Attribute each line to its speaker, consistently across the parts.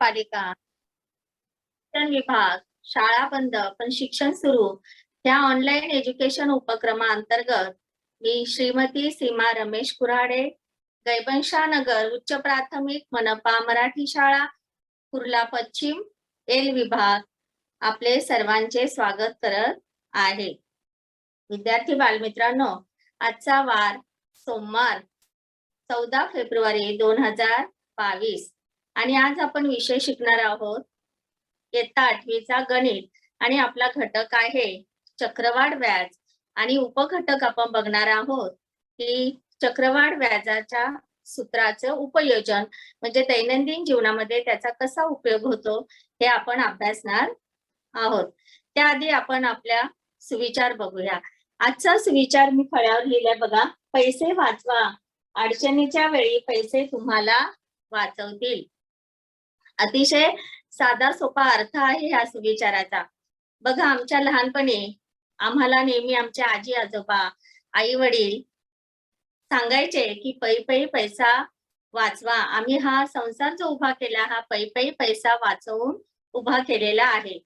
Speaker 1: महानगरपालिका शिक्षण विभाग शाळा बंद पण शिक्षण सुरू या ऑनलाईन एज्युकेशन उपक्रमाअंतर्गत मी श्रीमती सीमा रमेश कुऱ्हाडे, गैबंशा नगर उच्च प्राथमिक मनपा मराठी शाळा कुर्ला पश्चिम एल विभाग आपले सर्वांचे स्वागत करत आहे। विद्यार्थी बालमित्रांनो, आजचा वार सोमवार 14 फेब्रुवारी 2022 आणि आज आपण विषय शिकणार आहोत इयत्ता 8वीचा गणित आणि आपला घटक आहे चक्रवाढ व्याज आणि उपघटक आपण बघणार आहोत की चक्रवाढ व्याजाच्या सूत्राचं उपयोजन म्हणजे दैनंदिन जीवनामध्ये त्याचा कसा उपयोग होतो हे आपण अभ्यासणार आहोत। त्याआधी आपण आपल्या सुविचार बघूया। आजचा सुविचार मी फळ्यावर लिहिलाय बघा, पैसे वाचवा, अडचणीच्या वेळी पैसे तुम्हाला वाचवतील। अतिशय साधा सोपा अर्थ आहे ह्या सुविचाराचा। बघा, आमच्या लहानपणी आम्हाला नेहमी आमच्या आजी आजोबा आई वडील सांगायचे की पै पै पैसा वाचवा, आम्ही हा संसार जो उभा केला हा पै पै पैसा वाचवून उभा केलेला आहे।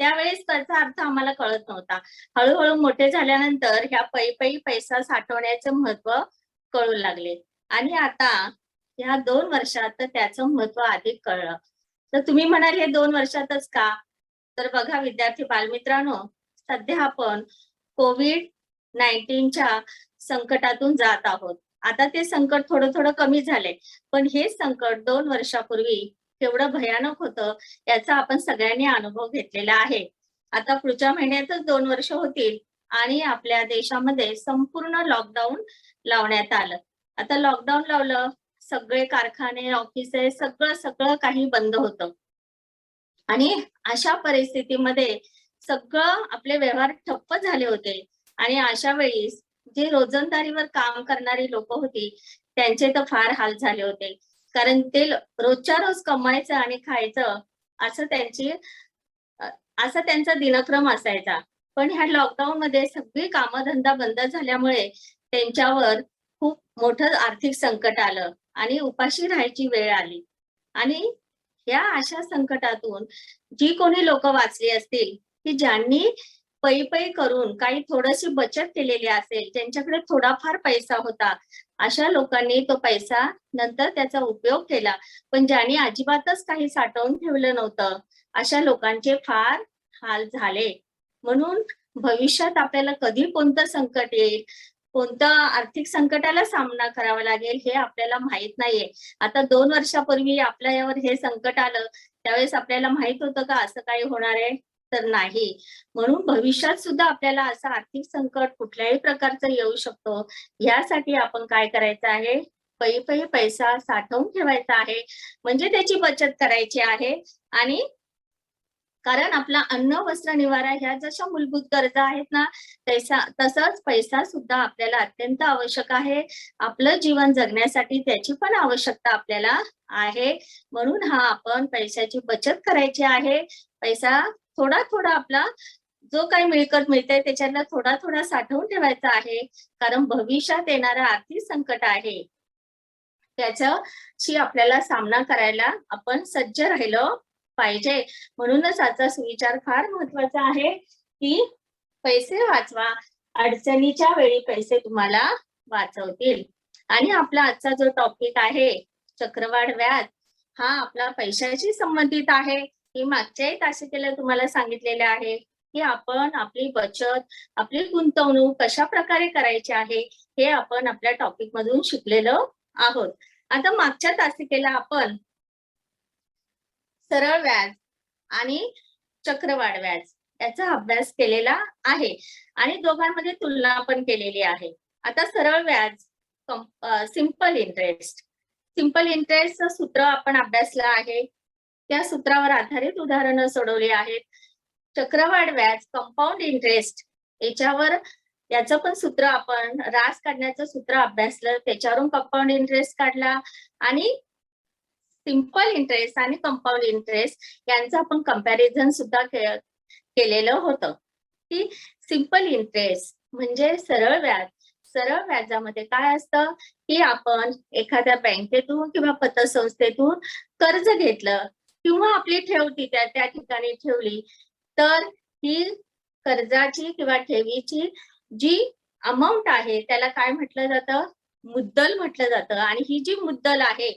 Speaker 1: त्यावेळेस त्याचा अर्थ आम्हाला कळत नव्हता। हळूहळू मोठे झाल्यानंतर ह्या पै पै पैसा साठवण्याचे महत्व कळू लागले आणि आता ह्या 2 वर्षात त्याचं महत्व अधिक कळलं। तर तुम्ही म्हणाल हे 2 वर्षातच का? तर बघा विद्यार्थी बालमित्रांनो, सध्या आपण कोविड-19च्या संकटातून जात आहोत। आता ते संकट थोडं थोडं कमी झाले, पण हे संकट 2 वर्षापूर्वी केवढं भयानक होतं याचा आपण सगळ्यांनी अनुभव घेतलेला आहे। आता पुढच्या महिन्यातच 2 वर्ष होतील आणि आपल्या देशामध्ये संपूर्ण लॉकडाऊन लावण्यात आलं। आता लॉकडाऊन लावलं, सगळे कारखाने ऑफिसे सगळं काही बंद होतं आणि अशा परिस्थितीमध्ये सगळं आपले व्यवहार ठप्प झाले होते आणि अशा वेळी जे रोजंदारीवर काम करणारी लोक होती त्यांचे तर फार हाल झाले होते, कारण ते रोजच्या रोज कमवायचं आणि खायचं असं त्यांचा दिनक्रम असायचा। पण ह्या लॉकडाऊन मध्ये सगळी कामधंदा बंद झाल्यामुळे त्यांच्यावर खूप मोठं आर्थिक संकट आलं आणि उपाशी राहायची वेळ आली। आणि या अशा संकटातून जी कोणी लोक वाचली असतील की ज्यांनी पै पै करून काही थोडीशी बचत केलेली असेल, ज्यांच्याकडे थोडाफार पैसा होता, अशा लोकांनी तो पैसा नंतर त्याचा उपयोग केला। पण ज्यांनी अजिबातच काही साठवून ठेवलं नव्हतं अशा लोकांचे फार हाल झाले। म्हणून भविष्यात आपल्याला कधी कोणतं संकट येईल, कोणत्या आर्थिक संकटाला सामना करावा लागेल हे आपल्याला माहित नाहीये। आता 2 वर्षापूर्वी आपल्यावर हे संकट आलं त्यावेळेस आपल्याला माहित होतं का असं काही होणार आहे? तर नाही। म्हणून भविष्यात सुद्धा आपल्याला असं आर्थिक संकट कुठल्याही प्रकारचं येऊ शकतो, यासाठी आपण काय करायचं आहे, पै पै पैसा साठवून ठेवायचा आहे, म्हणजे त्याची बचत करायची आहे। आणि कारण आपला अन्न वस्त्र निवारा ह्या जशा मूलभूत गरजा आहेत ना, तसंच पैसा सुद्धा आपल्याला अत्यंत आवश्यक आहे। आपलं जीवन जगण्यासाठी त्याची पण आवश्यकता आपल्याला आहे। म्हणून आपण पैशाची बचत करायची आहे। पैसा थोडा थोडा आपला जो काही मिळकत मिळते त्याच्यातला थोडा थोडा साठवून ठेवायचा आहे, कारण भविष्यात येणारं आर्थिक संकट आहे त्याच्याशी आपल्याला सामना करायला आपण सज्ज राहिलो पाहिजे। म्हणूनच आजचा सुविचार फार महत्वाचा आहे की पैसे वाचवा, अडचणीच्या वेळी पैसे तुम्हाला वाचवतील। आणि आपला आजचा जो टॉपिक आहे चक्रवाढ व्याज, हा आपला पैशाशी संबंधित आहे। मी मागच्याही तासिकेला तुम्हाला सांगितलेले आहे की आपण आपली बचत, आपली गुंतवणूक कशा प्रकारे करायची आहे हे आपण आपल्या टॉपिक मधून शिकलेलो आहोत। आता मागच्या तासिकेला आपण सरळ व्याज आणि चक्रवाढ व्याज याचा अभ्यास केलेला आहे आणि दोघांमध्ये तुलना पण केलेली आहे। आता सरळ व्याज, सिंपल इंटरेस्टचं सूत्र आपण अभ्यासलं आहे, त्या सूत्रावर आधारित उदाहरणं सोडवली आहेत। चक्रवाढ व्याज, कंपाऊंड इंटरेस्ट याचं पण सूत्र आपण रास काढण्याचं सूत्र अभ्यासलं, त्याच्यावरून कंपाऊंड इंटरेस्ट काढला आणि सिंपल इंटरेस्ट आणि कंपाऊंड इंटरेस्ट यांचं आपण कंपॅरिझन सुद्धा केलेलं होतं। की सिंपल इंटरेस्ट म्हणजे सरळ व्याज, सरळ व्याजामध्ये काय असतं की आपण एखाद्या बँकेतून किंवा पतसंस्थेतून कर्ज घेतलं किंवा आपली ठेव त्या ठिकाणी ठेवली तर ही कर्जाची किंवा ठेवीची जी अमाऊंट आहे त्याला काय म्हटलं जातं, मुद्दल म्हटलं जातं. आणि ही जी मुद्दल आहे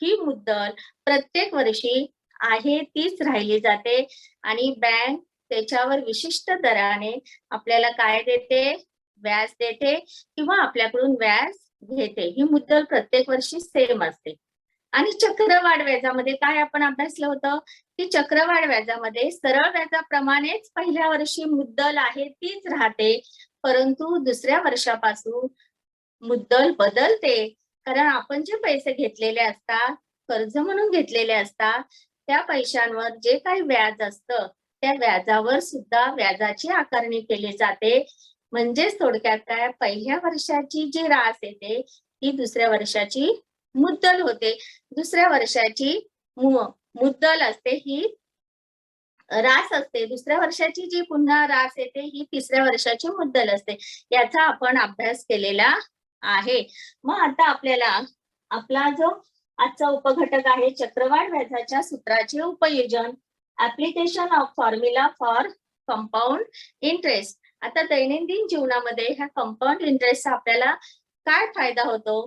Speaker 1: ही मुद्दल प्रत्येक वर्षी आहे तीच राहिली जाते आणि बँक त्याच्यावर विशिष्ट दराने आपल्याला काय देते, व्याज देते किंवा आपल्याकडून व्याज घेते. ही मुद्दल प्रत्येक वर्षी सेम असते. आणि चक्रवाढ व्याजामध्ये काय आपण अभ्यासलं होतं की चक्रवाढ व्याजामध्ये सरळ व्याजाप्रमाणेच पहिल्या वर्षी मुद्दल आहे तीच राहते, परंतु दुसऱ्या वर्षापासून मुद्दल बदलते. कारण आपण जे पैसे घेतलेले असतात, कर्ज म्हणून घेतलेले असतात, त्या पैशांवर जे काही व्याज असतं त्या व्याजावर सुद्धा व्याजाची आकारणी केली जाते. म्हणजेच थोडक्यात काय, पहिल्या वर्षाची जी रास येते ती दुसऱ्या वर्षाची मुद्दल होते. दुसऱ्या वर्षाची मुद्दल असते ही रास असते. दुसऱ्या वर्षाची जी पुन्हा रास येते ही तिसऱ्या वर्षाची मुद्दल असते. याचा आपण अभ्यास केलेला आहे. मग आता आपल्याला आपला जो आजचा उपघटक आहे चक्रवाढ व्याजाच्या सूत्राचे उपयोजन, application of formula for compound interest. आता दैनंदिन जीवनामध्ये ह्या कंपाऊंड इंटरेस्टचा आपल्याला काय फायदा होतो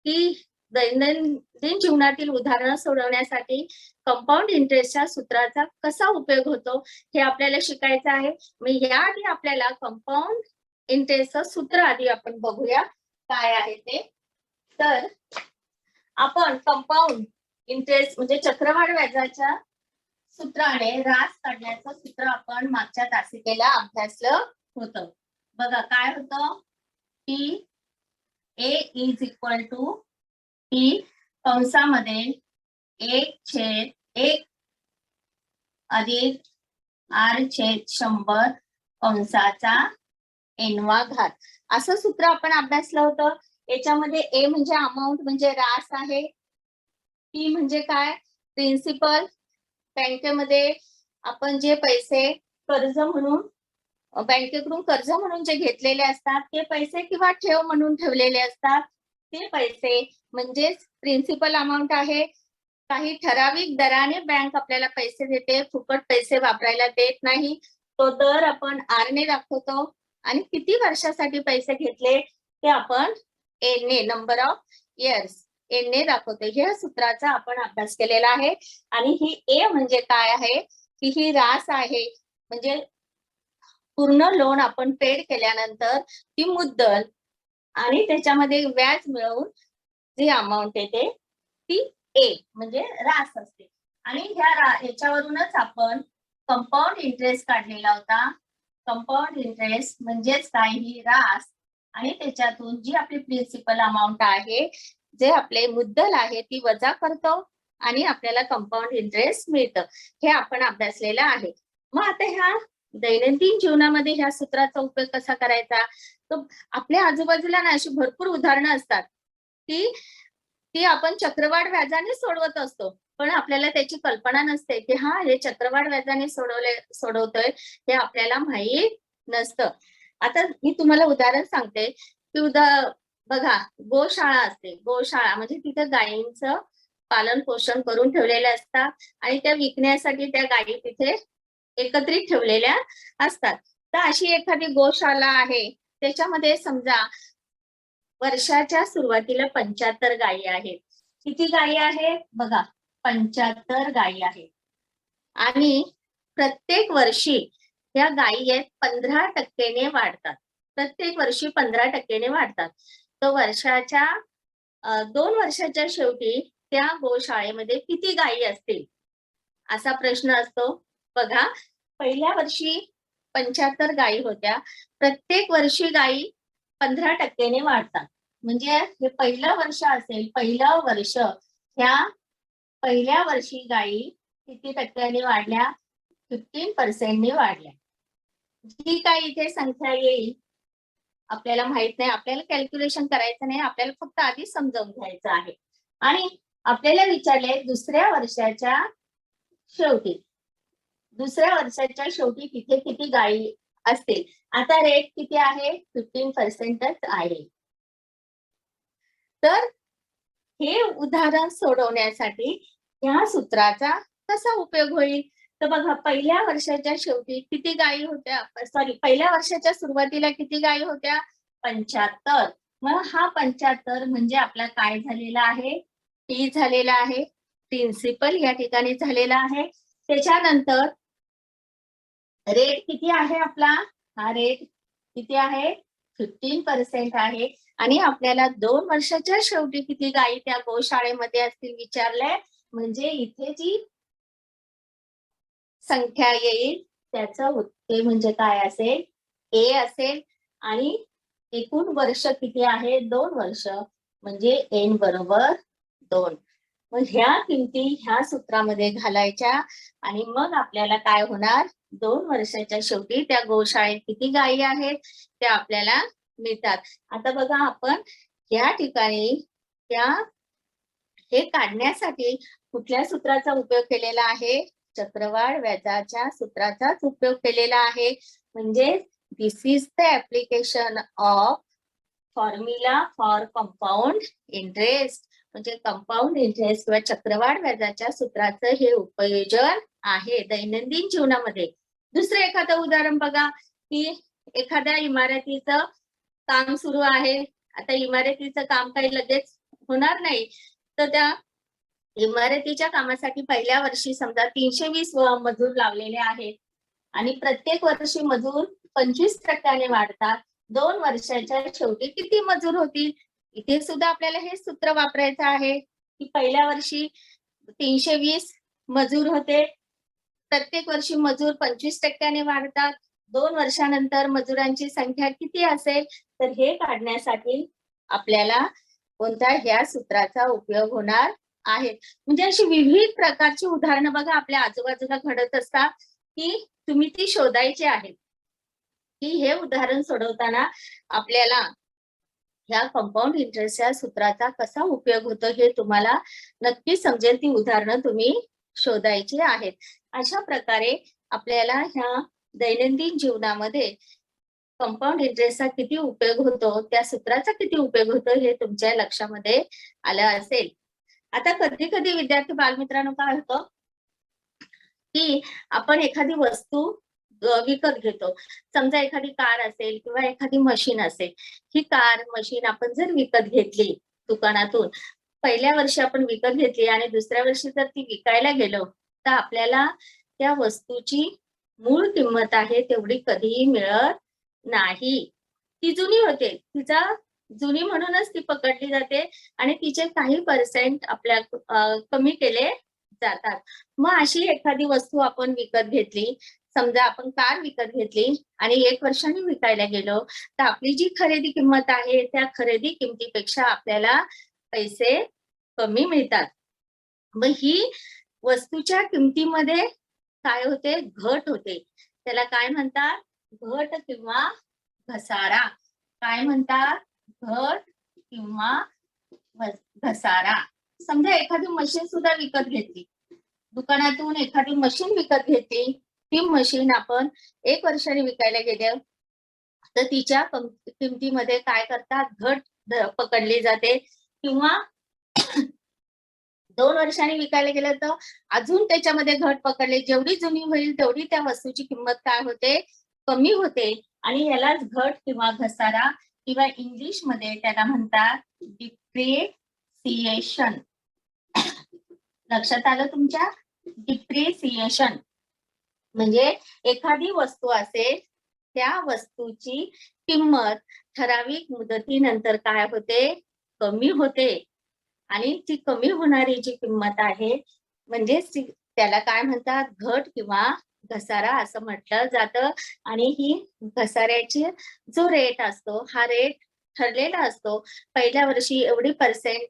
Speaker 1: की दैनंदिन जीवनातील उदाहरणं सोडवण्यासाठी कंपाऊंड इंटरेस्टच्या सूत्राचा कसा उपयोग होतो हे आपल्याला शिकायचं आहे. मग याआधी आपल्याला कंपाऊंड इंटरेस्टचं सूत्र आधी आपण बघूया काय आहे ते. तर आपण कंपाऊंड इंटरेस्ट म्हणजे चक्रवाढ व्याजाच्या सूत्राने रास काढण्याचं सूत्र आपण मागच्या तासिकेला अभ्यासलं होतं. बघा काय होतं, की A is equal to T कंसामध्ये 1/1 अधिक R/100 कंसाचा n-वा घात असं सूत्र आपण अभ्यासलं होतं. याच्यामध्ये A म्हणजे अमाऊंट म्हणजे रास आहे, P म्हणजे काय, प्रिन्सिपल. बँकेमध्ये आपण जे पैसे कर्ज म्हणून बँकेकडून कर्ज म्हणून जे घेतलेले असतात ते पैसे किंवा ठेव म्हणून ठेवलेले असतात ते पैसे म्हणजेच प्रिन्सिपल अमाऊंट आहे. काही ठराविक दराने बँक आपल्याला पैसे देते, फुकट पैसे वापरायला देत नाही. तो दर आपण R ने दाखवतो आणि किती वर्षासाठी पैसे घेतले ते आपण N ने, नंबर ऑफ इयर्स N ने दाखवतो. ह्या सूत्राचा आपण अभ्यास केलेला आहे. आणि ही A म्हणजे काय आहे की ही रास आहे, म्हणजे पूर्ण लोन आपण पेड केल्यानंतर ती मुद्दल आणि त्याच्यामध्ये व्याज मिळवून जी अमाऊंट येते ती A म्हणजे रास असते. आणि ह्याच्यावरूनच आपण कंपाऊंड इंटरेस्ट काढलेला होता. कंपाऊंड इंटरेस्ट म्हणजेच काय, ही रास आणि त्याच्यातून जी आपली प्रिन्सिपल अमाऊंट आहे, जे आपले मुद्दल आहे ती वजा करतो आणि आपल्याला कंपाऊंड इंटरेस्ट मिळतं. हे आपण अभ्यासलेलं आहे. मग आता ह्या दैनंदिन जीवनामध्ये ह्या सूत्राचा उपयोग कसा करायचा, तर आपल्या आजूबाजूला ना अशी भरपूर उदाहरणं असतात की ती आपण चक्रवाढ व्याजाने सोडवत असतो, पण आपल्याला त्याची कल्पना नसते की हा हे चक्रवाढ व्याजाने सोडवतोय हे आपल्याला माहीत नसतं. आता मी तुम्हाला उदाहरण सांगते की बघा गोशाळा असते. गोशाळा म्हणजे तिथे गायींचं पालन पोषण करून ठेवलेले असतात आणि त्या विकण्यासाठी त्या गायी तिथे एकत्रित ठेवलेल्या असतात. तर अशी एखादी गोशाळा आहे, त्याच्यामध्ये समजा वर्षाच्या सुरुवातीला 75 गायी आहेत. किती गायी आहेत बघा, 75 गायी आहेत. आणि प्रत्येक वर्षी या गायी आहेत 15% वाढतात. प्रत्येक वर्षी 15% वाढतात. तर वर्षाच्या 2 वर्षाच्या शेवटी त्या गोशाळेमध्ये किती गायी असतील असा प्रश्न असतो. बघा, पहिल्या वर्षी 75 गायी होत्या, प्रत्येक वर्षी गायी 15% वाढतात. म्हणजे हे पहिलं वर्ष असेल, पहिलं वर्ष, ह्या पहिल्या वर्षी गायी किती टक्क्यांनी वाढल्या, 15% वाढल्या. जी काही इथे संख्या येईल आपल्याला माहित नाही, आपल्याला कॅल्क्युलेशन करायचं नाही, आपल्याला फक्त आधी समजावून घ्यायचं आहे. आणि आपल्याला विचारले दुसऱ्या वर्षाच्या शेवटी, दुसऱ्या वर्षाच्या शेवटी तिथे किती गायी असतील. आता रेट किती आहे, 15% आहे. तर हे उदाहरण सोडवण्यासाठी या सूत्राचा कसा उपयोग होईल? तर बघा, पहिल्या वर्षाच्या शेवटी किती गायी होत्या? पहिल्या वर्षाच्या सुरुवातीला किती गायी होत्या? 75. मग हा 75 म्हणजे आपला काय झालेला आहे? टी झालेला आहे, प्रिन्सिपल या ठिकाणी झालेला आहे. त्याच्यानंतर रेट किती आहे आपला? हा रेट किती आहे? 15% आहे. आणि आपल्याला 2 वर्षाच्या शेवटी किती गायी त्या गोशाळेमध्ये असतील विचारलंय. म्हणजे इथे जी संख्या येईल त्याचं ते म्हणजे काय असेल? ए असेल. आणि एकूण वर्ष किती आहे? 2 वर्ष. म्हणजे एन बरोबर 2. मग ह्या किमती ह्या सूत्रामध्ये घालायच्या आणि मग आपल्याला काय होणार? 2 वर्षाच्या शेवटी त्या गोशाळेत किती गायी आहेत त्या आपल्याला मिळतात. आता बघा, आपण या ठिकाणी हे काढण्यासाठी कुठल्या सूत्राचा उपयोग केलेला आहे? चक्रवाढ व्याजाच्या सूत्राचाच उपयोग केलेला आहे. म्हणजे this is the application of formula for compound interest. म्हणजे कंपाऊंड इंटरेस्ट किंवा चक्रवाढ व्याजाच्या सूत्राचं हे उपयोजन आहे दैनंदिन जीवनामध्ये. दुसरं एखादं उदाहरण बघा, की एखाद्या इमारतीचं काम सुरू आहे. आता इमारतीचं काम काही लगेच होणार नाही, तर त्या इमारतीच्या कामासाठी पहिल्या वर्षी समजा 320 मजूर लावलेले आहेत आणि प्रत्येक वर्षी मजूर 25% वाढतात. 2 वर्षाच्या शेवटी किती मजूर होतील? इथे सुद्धा आपल्याला हे सूत्र वापरायचं आहे, की पहिल्या वर्षी 320 मजूर होते. प्रत्येक वर्षी मजूर 25% वाढतात. 2 वर्षानंतर मजुरांची संख्या किती असेल? तर हे काढण्यासाठी आपल्याला कोणत्या ह्या सूत्राचा उपयोग होणार आहे. म्हणजे अशी विविध प्रकारची उदाहरणं बघा आपल्या आजूबाजूला घडत असतात, की तुम्ही ती शोधायची आहेत. की हे उदाहरण सोडवताना आपल्याला ह्या कंपाऊंड इंटरेस्टच्या सूत्राचा कसा उपयोग होतो हे तुम्हाला नक्की समजेल. ती उदाहरणं तुम्ही शोधायची आहेत. अशा प्रकारे आपल्याला ह्या दैनंदिन जीवनामध्ये कंपाऊंड इंटरेस्टचा किती उपयोग होतो, त्या सूत्राचा किती उपयोग होतो हे तुमच्या लक्षामध्ये आलं असेल. आता कधी कधी विद्यार्थी बालमित्रांनो काय होतं, की आपण एखादी वस्तू विकत घेतो. समजा एखादी कार असेल किंवा एखादी मशीन असेल. ही कार मशीन आपण जर विकत घेतली दुकानातून, पहिल्या वर्षी आपण विकत घेतली आणि दुसऱ्या वर्षी जर ती विकायला गेलो, तर आपल्याला त्या वस्तूची मूळ किंमत आहे तेवढी कधीही मिळत नाही. ती जुनी होते. जुनी म्हणूनच ती पकडली जाते आणि तिचे काही पर्सेंट आपल्या कमी केले जातात. मग अशी एखादी वस्तू आपण विकत घेतली, समजा आपण कार विकत घेतली आणि 1 वर्षाने विकायला गेलो, तर आपली जी खरेदी किंमत आहे त्या खरेदी किमतीपेक्षा आपल्याला पैसे कमी मिळतात. मग ही वस्तूच्या किमतीमध्ये काय होते? घट होते. त्याला काय म्हणतात? घट किंवा घसारा. काय म्हणतात? घट किंवा घसारा. समजा एखादी मशीन सुद्धा विकत घेतली, दुकानातून एखादी मशीन विकत घेतली. ती मशीन आपण 1 वर्षाने विकायला गेलं, तर तिच्या किमतीमध्ये काय करतात? घट पकडली जाते. किंवा 2 वर्षांनी विकायला गेलं तर अजून त्याच्यामध्ये घट पकडली. जेवढी जुनी होईल तेवढी त्या वस्तूची किंमत काय होते? कमी होते. आणि यालाच घट किंवा घसारा किंवा इंग्लिशमध्ये त्याला म्हणतात डिप्रिसिएशन. लक्षात आलं तुमच्या? डिप्रिसिएशन म्हणजे एखादी वस्तू असेल, त्या वस्तूची किंमत ठराविक मुदतीनंतर काय होते? कमी होते. आणि ती कमी होणारी जी किंमत आहे म्हणजे त्याला काय म्हणतात? घट किंवा घसारा असं म्हटलं जातं. आणि ही घसाऱ्याची जो रेट असतो हा रेट ठरलेला असतो. पहिल्या वर्षी एवढी पर्सेंट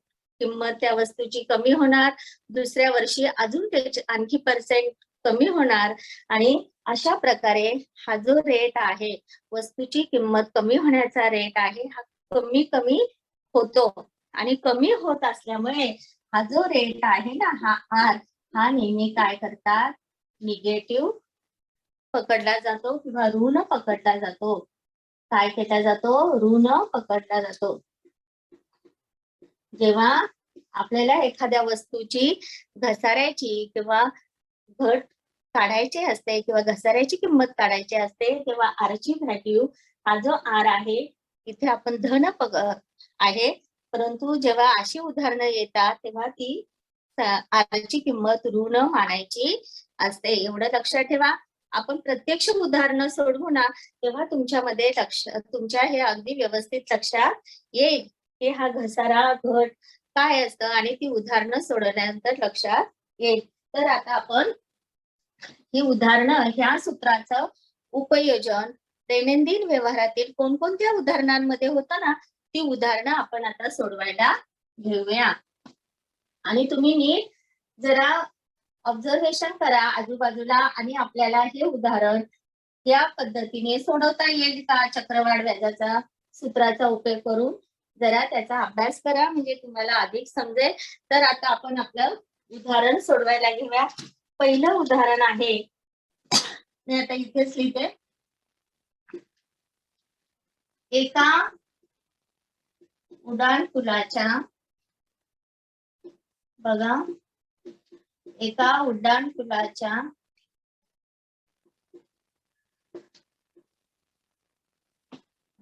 Speaker 1: किंमत त्या वस्तूची कमी होणार, दुसऱ्या वर्षी अजून त्याची आणखी पर्सेंट कमी होणार. आणि अशा प्रकारे हा जो रेट आहे, वस्तूची किंमत कमी होण्याचा रेट आहे, हा कमी कमी होतो. आणि कमी होत असल्यामुळे हा जो रेट आहे ना, हा आर, हा नेहमी काय करतात? निगेटिव्ह पकडला जातो किंवा ऋण पकडला जातो. काय केला जातो? ऋण पकडला जातो. जेव्हा आपल्याला एखाद्या वस्तूची घसाऱ्याची किंवा घट काढायची असते किंवा घसाऱ्याची किंमत काढायची असते, तेव्हा आर ची व्हॅल्यू, हा जो आर आहे इथे आपण धन आहे, परंतु जेव्हा अशी उदाहरणं येतात तेव्हा ती आर ची किंमत ऋण मानायची असते. एवढं लक्षात ठेवा. आपण प्रत्यक्ष उदाहरणं सोडवू ना, तेव्हा तुमच्यामध्ये तुमच्या हे अगदी व्यवस्थित लक्षात येईल की हा घसारा घट काय असतं आणि ती उदाहरणं सोडवल्यानंतर लक्षात येईल. तर आता आपण ही उदाहरणं, ह्या सूत्राचं उपयोजन दैनंदिन व्यवहारातील कोणकोणत्या उदाहरणांमध्ये होतं ना, ती उदाहरणं आपण आता सोडवायला घेऊया. आणि तुम्ही नीट जरा ऑब्झर्वेशन करा आजूबाजूला, आणि आपल्याला हे उदाहरण या पद्धतीने सोडवता येईल का, चक्रवाढ व्याजाचा सूत्राचा उपयोग करून जरा त्याचा अभ्यास करा, म्हणजे तुम्हाला अधिक समजेल. तर आता आपण आपलं उदाहरण सोडवायला घेऊया. पहिलं उदाहरण आहे, मी आता इथेच लिहिते. एका उड्डाणपुलाच्या, बघा, एका उड्डाणपुलाच्या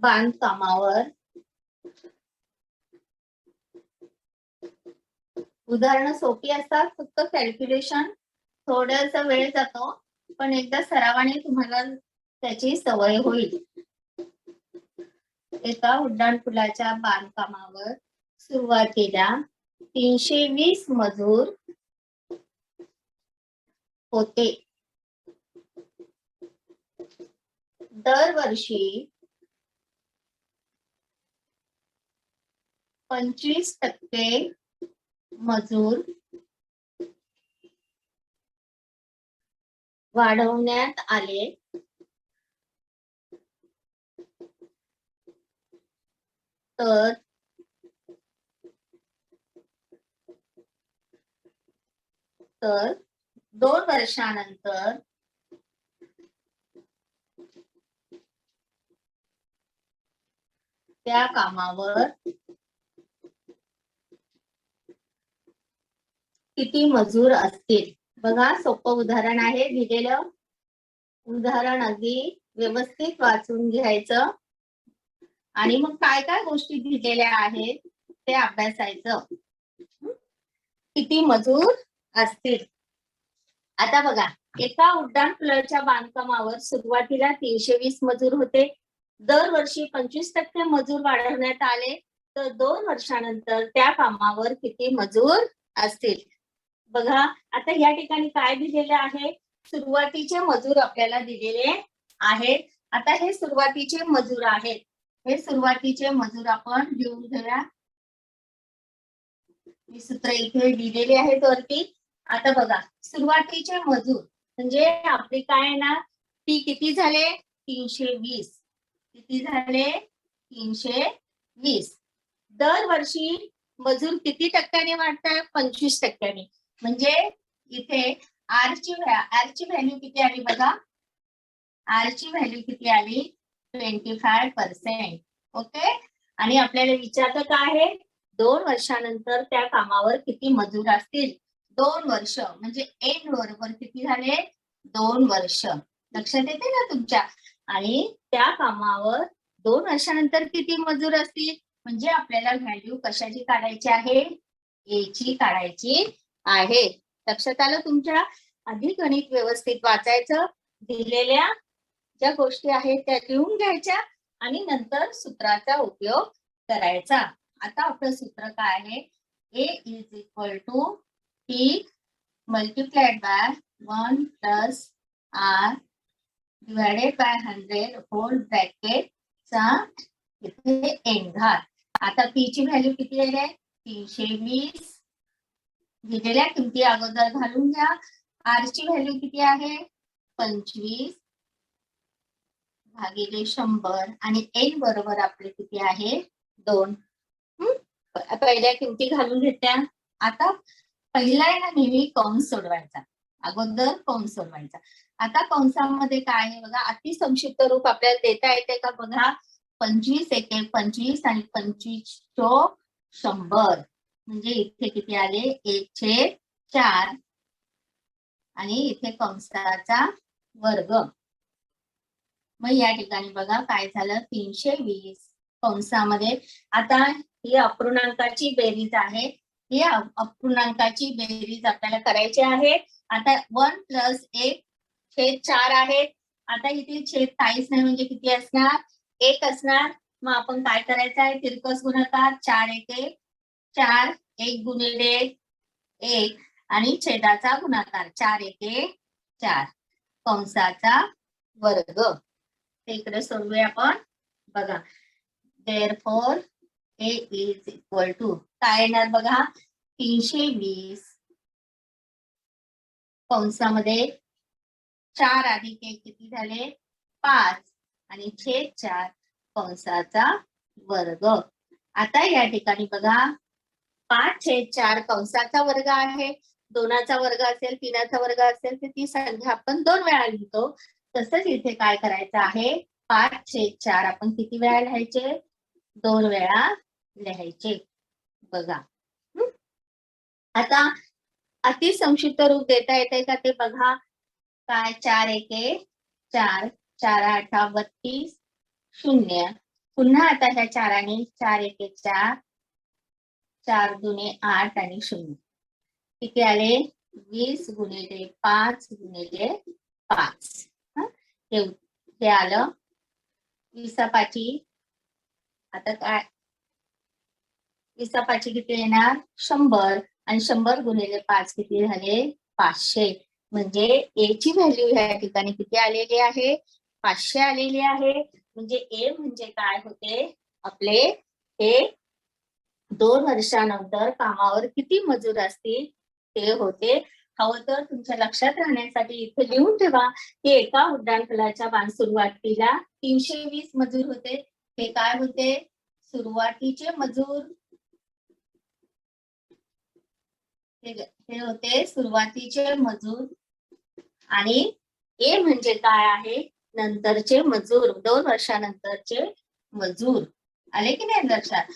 Speaker 1: बांधकामावर, उदाहरणं सोपी असतात, फक्त कॅल्क्युलेशन थोडासा वेळ जातो, पण एकदा सरावाने तुम्हाला त्याची सवय होईल. एका उड्डाणपुलाच्या बांधकामावर सुरुवातीला 320 मजूर होते. दरवर्षी 25% मजूर वाढवण्यात आले. तर 2 वर्षानंतर त्या कामावर किती मजूर असतील. बघा, सोपं उदाहरण आहे. दिलेलं उदाहरण अगदी व्यवस्थित वाचून घ्यायचं आणि मग काय काय गोष्टी दिलेल्या आहेत ते अभ्यासायचं. किती मजूर असतील. आता बघा, एका उड्डाणपुलाच्या बांधकामावर सुरुवातीला 320 मजूर होते. दरवर्षी 25% मजूर वाढवण्यात आले. तर 2 वर्षानंतर त्या कामावर किती मजूर असतील. बघा, आता या ठिकाणी काय दिलेले आहे, सुरुवातीचे मजूर आपल्याला दिलेले आहेत. आता हे सुरुवातीचे मजूर आहेत. हे सुरुवातीचे मजूर आपण लिहून घेऊया. ही सूत्र इथे दिलेली आहेत वरती. आता बघा, सुरुवातीचे मजूर म्हणजे आपले काय ना, ती किती झाले, 320. किती झाले, 320. दरवर्षी मजूर किती टक्क्याने वाढतात, 25%. म्हणजे इथे आर ची व्हॅल्यू किती आली बघा, आर ची व्हॅल्यू किती आली, 25%. ओके. आणि आपल्याला विचारतं काय आहे, 2 वर्षानंतर त्या कामावर किती मजूर असतील. 2 वर्ष म्हणजे एन बरोबर किती झाले, 2 वर्ष. लक्षात येते ना तुमच्या. आणि त्या कामावर 2 वर्षानंतर किती मजूर असतील, म्हणजे आपल्याला व्हॅल्यू कशाची काढायची आहे, ए ची काढायची आहे. लक्षात आलं तुमच्या. आधी गणित व्यवस्थित वाचायचं, दिलेल्या ज्या गोष्टी आहेत त्या लिहून घ्यायच्या आणि नंतर सूत्राचा उपयोग करायचा. आता आपलं सूत्र काय आहे, A is equal to T multiplied by 1 plus R divided by 100 whole bracket चा इथे एन घात. आता पी ची व्हॅल्यू किती आहे, 320. दिलेल्या किमती अगोदर घालून घ्या. आर ची व्हॅल्यू किती आहे, 25 भागिले 100 आणि एन बरोबर आपले किती आहे, 2. पहिल्या किमती घालून घेतल्या. आता पहिला आहे ना, नेहमी कंस सोडवायचा, अगोदर कंस सोडवायचा. आता कंसामध्ये काय आहे बघा, अति संक्षिप्त रूप आपल्याला देता येते का बघा, 25 एके 25 आणि 25 चोक 100. म्हणजे इथे किती आले, 1/4 आणि इथे कंसाचा वर्ग. मग या ठिकाणी बघा काय झालं, 320 कंसामध्ये. आता ही अपूर्णांकाची बेरीज आहे, ही अपूर्णांकाची बेरीज आपल्याला करायची आहे. आता 1 + 1 छेद 4 आहे. आता इथे छेद काहीच नाही म्हणजे किती असणार, 1 असणार. मग आपण काय करायचं आहे, तिरकस गुणाकार, 4 1 4, 1 गुणिले 1 आणि छेदाचा गुणाकार, 4 1 4 कंसाचा वर्ग. इकडे सोडवूया आपण. बघा, therefore a is equal to काय येणार बघा, 320 कंसामध्ये 4 अधिक 1 किती झाले, 5 आणि छेद 4 कंसाचा वर्ग. आता या ठिकाणी बघा, 5/4 कंसाचा वर्ग आहे. 2चा वर्ग असेल, 3चा वर्ग असेल तर ती संख्या आपण 2 वेळा लिहितो. तसंच इथे काय करायचं आहे, 5/4 आपण किती वेळा लिहायचे, 2 वेळा लिहायचे. बघा, आता अतिसंक्षिप्त रूप देता येते का ते बघा. काय, 4 1 4 4 8 32 0. पुन्हा आता ह्या 4 4 1 4 4 2 8 आणि 0 किती आले, 20 गुणिले 5 गुणिले 5. हे आलं 20 आता काय, 20 किती येणार, 100 आणि 100 गुणिले 5 किती झाले, 500. म्हणजे ए ची व्हॅल्यू या ठिकाणी किती आलेली आहे, 500 आलेली आहे. म्हणजे ए म्हणजे काय होते, आपले हे 2 वर्षानंतर कामावर किती मजूर असतील ते होते. हवं तर तुमच्या लक्षात राहण्यासाठी इथे लिहून ठेवा की एका उड्डाणपुलाच्या सुरुवातीला 320 मजूर होते. हे काय होते, सुरुवातीचे मजूर. हे होते सुरुवातीचे मजूर. आणि ए म्हणजे काय आहे, नंतरचे मजूर, 2 वर्षानंतरचे मजूर. आले की नाही लक्षात.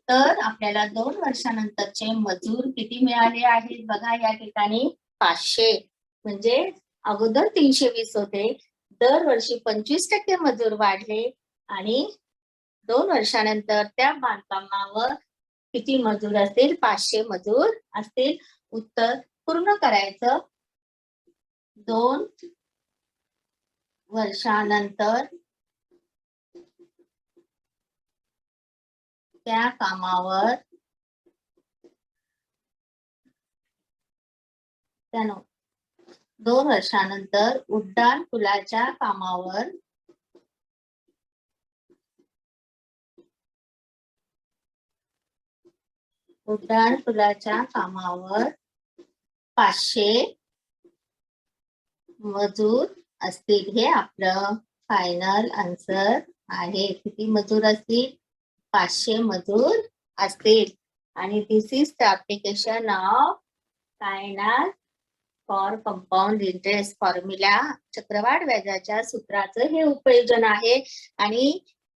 Speaker 1: तर आपल्याला 2 वर्षानंतरचे मजूर किती मिळाले आहेत बघा या ठिकाणी, 500. म्हणजे अगोदर 320 होते, दरवर्षी 25% मजूर वाढले आणि 2 वर्षानंतर त्या बांधकामावर किती मजूर असतील, 500 मजूर असतील. उत्तर पूर्ण करायचं. 2 वर्षानंतर त्या कामावर 2 वर्षानंतर उड्डाण पुलाच्या कामावर उड्डाण पुलाच्या कामावर 500 मजूर असतील. हे आपलं फायनल आन्सर आहे. किती मजूर असतील, 500 मजूर असतील. आणि this is the application of final for compound interest formula. चक्रवाढ व्याजाच्या सूत्राचं हे उपयोजन आहे आणि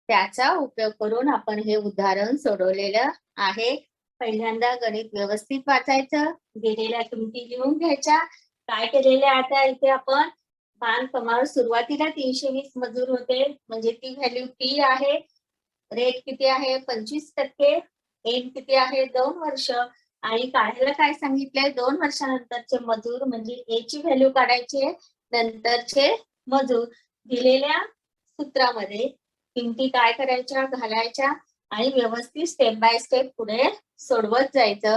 Speaker 1: त्याचा उपयोग करून आपण हे उदाहरण सोडवलेलं आहे. पहिल्यांदा गणित व्यवस्थित वाचायचं, दिलेल्या किमती लिहून घ्यायच्या. काय केलेले आता इथे आपण बांधकामावर सुरुवातीला 320 मजूर होते, म्हणजे ती व्हॅल्यू टी आहे. रेट किती आहे, 25%. एन किती आहे, 2 वर्ष. आणि काढायला काय सांगितलंय, 2 वर्षानंतरचे मजूर म्हणजे ए ची व्हॅल्यू काढायची आहे, नंतरचे मजूर. दिलेल्या सूत्रामध्ये किमती काय करायच्या, घालायच्या आणि व्यवस्थित स्टेप बाय स्टेप पुढे सोडवत जायचं.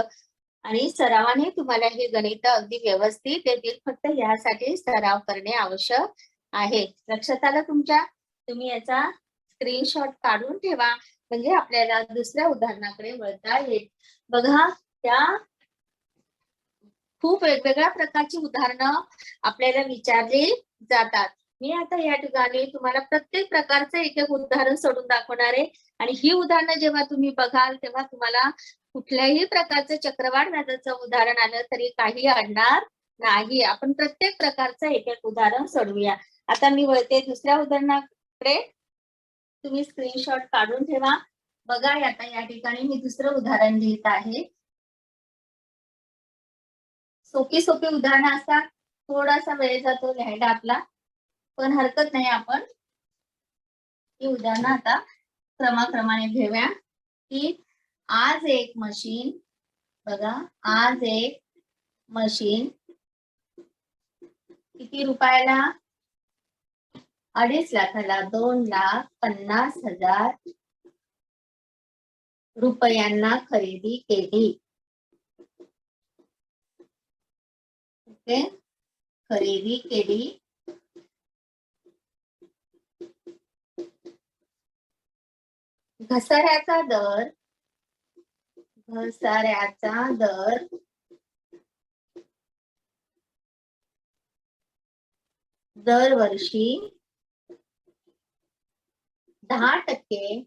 Speaker 1: आणि सरावाने तुम्हाला हे गणित अगदी व्यवस्थित येतील. फक्त यासाठी सराव करणे आवश्यक आहे. लक्षात आलं तुमच्या. तुम्ही याचा स्क्रीनशॉट काढून ठेवा, म्हणजे आपल्याला दुसऱ्या उदाहरणाकडे वळता येईल. बघा, त्या खूप वेगवेगळ्या प्रकारची उदाहरणं आपल्याला विचारली जातात. मी आता या ठिकाणी तुम्हाला प्रत्येक प्रकारचं एक एक उदाहरण सोडून दाखवणार आहे. आणि ही उदाहरणं जेव्हा तुम्ही बघाल तेव्हा तुम्हाला कुठल्याही प्रकारचं चक्रवाढ व्याजाचं उदाहरण आलं तरी काही अडणार नाही. आपण प्रत्येक प्रकारचं एक एक उदाहरण सोडवूया. आता मी वळते दुसऱ्या उदाहरणाकडे. तुम्ही स्क्रीनशॉट काढून ठेवा. बघा, आता या ठिकाणी मी दुसरं उदाहरण लिहित आहे. सोपी उदाहरणं असतात थोडासा वेळ जातो लिहायला आपला, पण हरकत नाही. आपण ही उदाहरणं आता क्रमाक्रमाने घेऊया. की आज एक मशीन, बघा, आज एक मशीन किती रुपयाला? 2.5 लाखाला 2,50,000 रुपयांना खरेदी केली. ओके, खरेदी केली. घसाऱ्याचा दर दरवर्षी 10%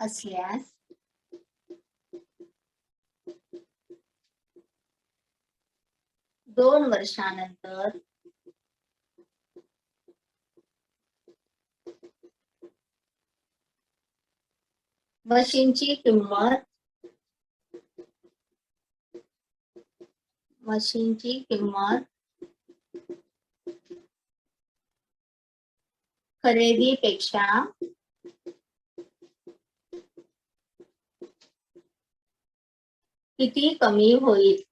Speaker 1: असल्यास दोन वर्षानंतर मशीनची किंमत खरेदीपेक्षा किती कमी होईल?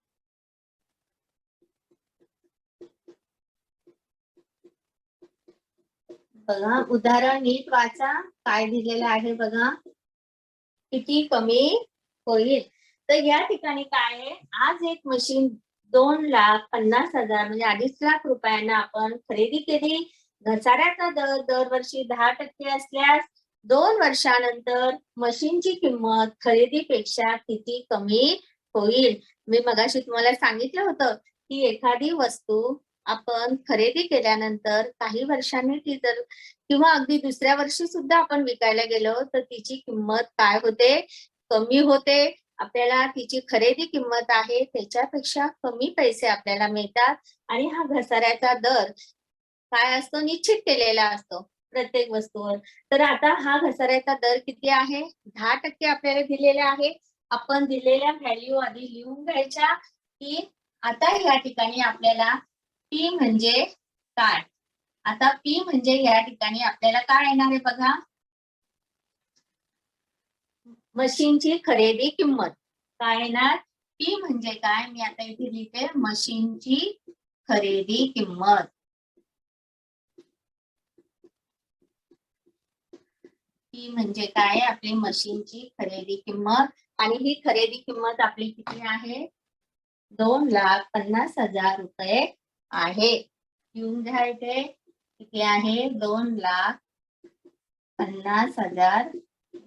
Speaker 1: बघा, उदाहरण नीट वाचा. काय दिलेलं आहे बघा, किती कमी होईल. तर या ठिकाणी काय आहे, आज एक मशीन 2,50,000 म्हणजे 2.5 लाख रुपयांना आपण खरेदी केली. घसाऱ्याचा दर दरवर्षी 10% असल्यास 2 वर्षानंतर मशीनची किंमत खरेदीपेक्षा किती कमी होईल? मी मगाशी तुम्हाला सांगितलं होतं की एखादी वस्तू आपण खरेदी केल्यानंतर काही वर्षांनी ती जर किंवा अगदी दुसऱ्या वर्षी सुद्धा आपण विकायला गेलो तर तिची किंमत काय होते? कमी होते. आपल्याला तिची खरेदी किंमत आहे त्याच्यापेक्षा कमी पैसे आपल्याला मिळतात. आणि हा घसाऱ्याचा दर काय असतो? निश्चित केलेला असतो प्रत्येक वस्तूवर. तर आता हा घसाऱ्याचा दर किती आहे? 10% आपल्याला दिलेला आहे. आपण दिलेल्या व्हॅल्यू आधी लिहून घ्यायच्या. की आता या ठिकाणी आपल्याला पी म्हणजे काय? आता पी म्हणजे या ठिकाणी आपल्याला काय येणार आहे बघा, मशीनची खरेदी किंमत. काय येणार? पी म्हणजे काय? मी आता इथे लिहिते, मशीनची खरेदी किंमत. पी म्हणजे काय? आपली मशीनची खरेदी किंमत. आणि ही खरेदी किंमत आपली किती आहे? 2,50,000 रुपये आहे. लिहून घ्यायचे. किती आहे? 2,50,000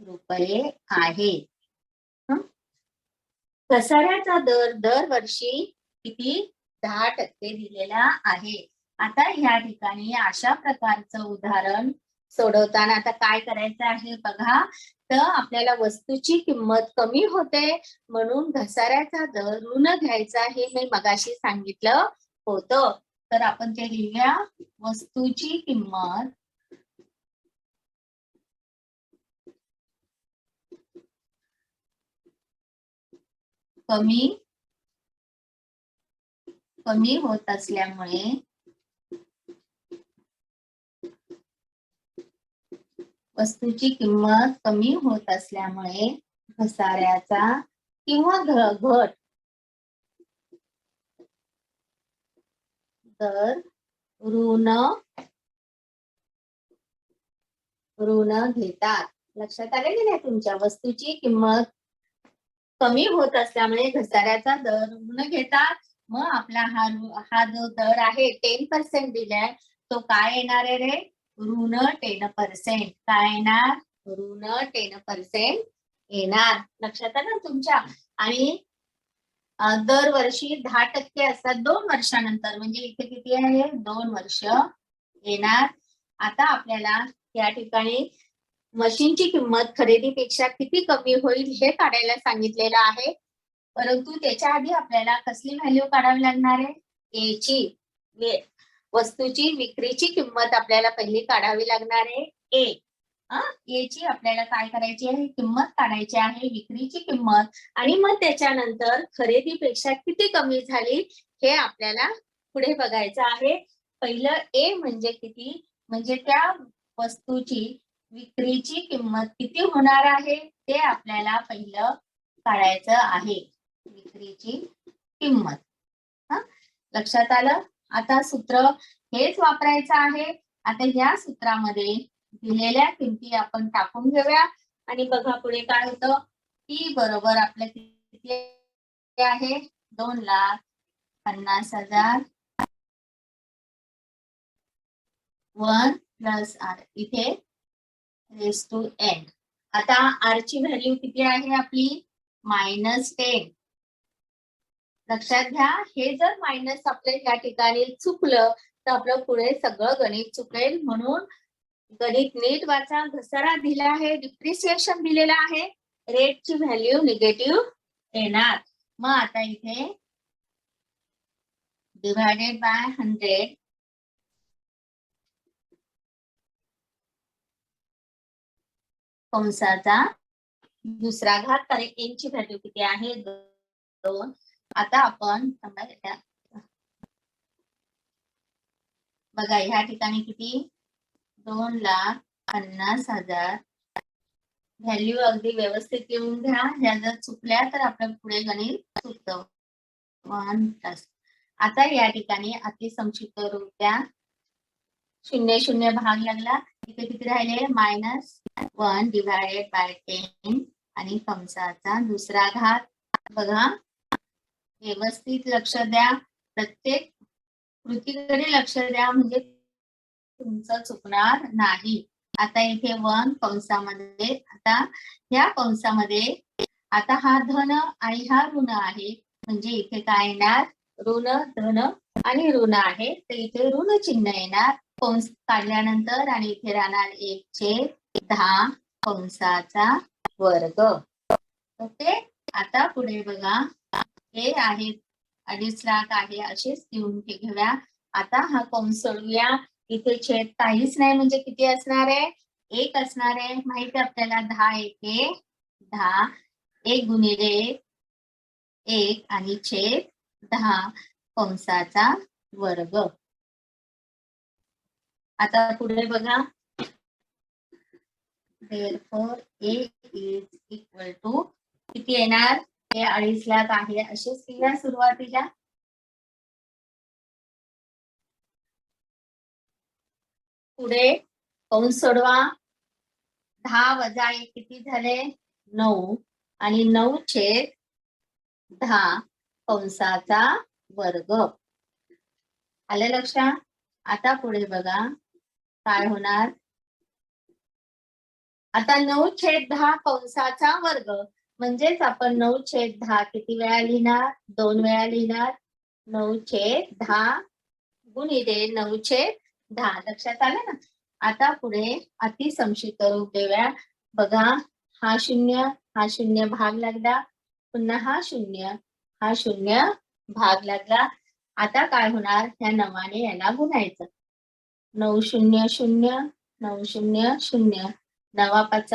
Speaker 1: रुपये आहे. घसाऱ्याचा दर दरवर्षी किती? 10% दिलेला आहे. आता ह्या ठिकाणी अशा प्रकारचं उदाहरण सोडवताना आता काय करायचं आहे बघा, तर आपल्याला वस्तूची किंमत कमी होते म्हणून घसाऱ्याचा दर ऋण घ्यायचा हे मी मगाशी सांगितलं होतं. तर आपण ते लिहूया. वस्तूची किंमत कमी होत असल्यामुळे वस्तूची किंमत कमी होत असल्यामुळे घसाऱ्याचा किंवा घट दर ऋण घेतात. लक्षात आले की नाही तुमच्या? वस्तूची किंमत कमी होत असल्यामुळे घसाऱ्याचा दर ऋण घेतात. मग आपला हा जो दर आहे 10% दिलाय तो काय येणार आहे रे? ऋण 10%. काय येणार? ऋण 10% येणार. लक्षात आलं तुमच्या? आणि दरवर्षी 10% असतात 2 वर्षानंतर. म्हणजे इथे किती आहे? 2 वर्ष येणार. आता आपल्याला या ठिकाणी मशीनची किंमत खरेदीपेक्षा किती कमी होईल हे काढायला सांगितलेलं आहे. परंतु त्याच्या आधी आपल्याला कसली व्हॅल्यू काढावी लागणार आहे? ए ची, वस्तूची विक्रीची किंमत आपल्याला पहिली काढावी लागणार आहे. ए. याची आपल्याला काय करायची आहे, किंमत काढायची आहे, विक्रीची किंमत. आणि मग त्याच्यानंतर खरेदीपेक्षा किती कमी झाली हे आपल्याला पुढे बघायचं आहे. पहिलं ए म्हणजे किती, म्हणजे त्या वस्तूची विक्रीची किंमत किती होणार आहे ते आपल्याला पहिलं काढायचं आहे, विक्रीची किंमत. लक्षात आलं. आता सूत्र हेच वापरायचं आहे. आता या सूत्रामध्ये दिलेल्या किमती आपण टाकून घेऊया आणि बघा पुढे काय होतं. टी बरोबर आपल्या किती आहे, 2,50,000 1 प्लस आर, इथे रेस टू एन. आता आर ची व्हॅल्यू किती आहे आपली, -10. लक्षात घ्या, हे जर मायनस आपल्या या ठिकाणी चुकलं तर आपलं पुढे सगळं गणित चुकेल. म्हणून गणित नीट वाचा. घसारा दिला आहे, डिप्रिसिएशन दिलेला आहे, रेटची व्हॅल्यू निगेटिव्ह येणार. मग आता इथे डिवायडेड बाय 100 कंसाचा दुसरा घात, कारण एन ची व्हॅल्यू किती आहे, 2. आता आपण बघा ह्या ठिकाणी किती, 2,50,000. व्हॅल्यू अगदी व्यवस्थित येऊन घ्या, ह्या जर चुकल्या तर आपल्या पुढे गणित चुकतं. 1 प्लस. आता या ठिकाणी अति संक्षिप्त रूप द्या, 0 0 भाग लागला, इथे किती राहिले, -1 डिवायडेड बाय 10 आणि कंसाचा दुसरा घात. बघा व्यवस्थित लक्ष द्या, प्रत्येक कृतीकडे लक्ष द्या, म्हणजे तुमचं चुकणार नाही. आता इथे 1 कंसामध्ये, आता या कंसामध्ये आता हा धन आणि हा ऋण आहे, म्हणजे इथे काय येणार, ऋण धन आणि ऋण आहे, तर इथे ऋण चिन्ह येणार कंस काढल्यानंतर, आणि इथे राहणार 1/10 कंसाचा वर्ग. ओके. आता पुढे बघा, हे आहे 2.5 लाख आहे, असेच लिहून घेऊया. आता हा कंस सोडूया, इथे छेद काहीच नाही, म्हणजे किती असणार आहे, 1 असणार आहे. माहिती आपल्याला 10 एके 10, 1 गुणिले 1 आणि छेद 10 कंसाचा वर्ग. आता पुढे बघा, therefore A is equal to किती येणार, हे 2.5 लाख आहे, असेच लिहा सुरुवातीला. पुढे कंस सोडवा, 10 वजा 1 किती झाले, 9 आणि 9/10 कंसाचा वर्ग. आलं लक्षात. आता पुढे बघा काय होणार, आता 9/10 कंसाचा वर्ग, म्हणजेच आपण 9/10 किती वेळा लिहिणार, 2 वेळा लिहिणार. 9/10 गुणिले 9/10. लक्षात आलं ना. आता पुढे अतिसंक्षिप्त रूप देऊया. बघा हा 0 हा 0 भाग लागला, पुन्हा हा 0 भाग लागला. आता काय होणार, ह्या 9ने याला गुणायचं, 9 0 0 9 0 0, 9 5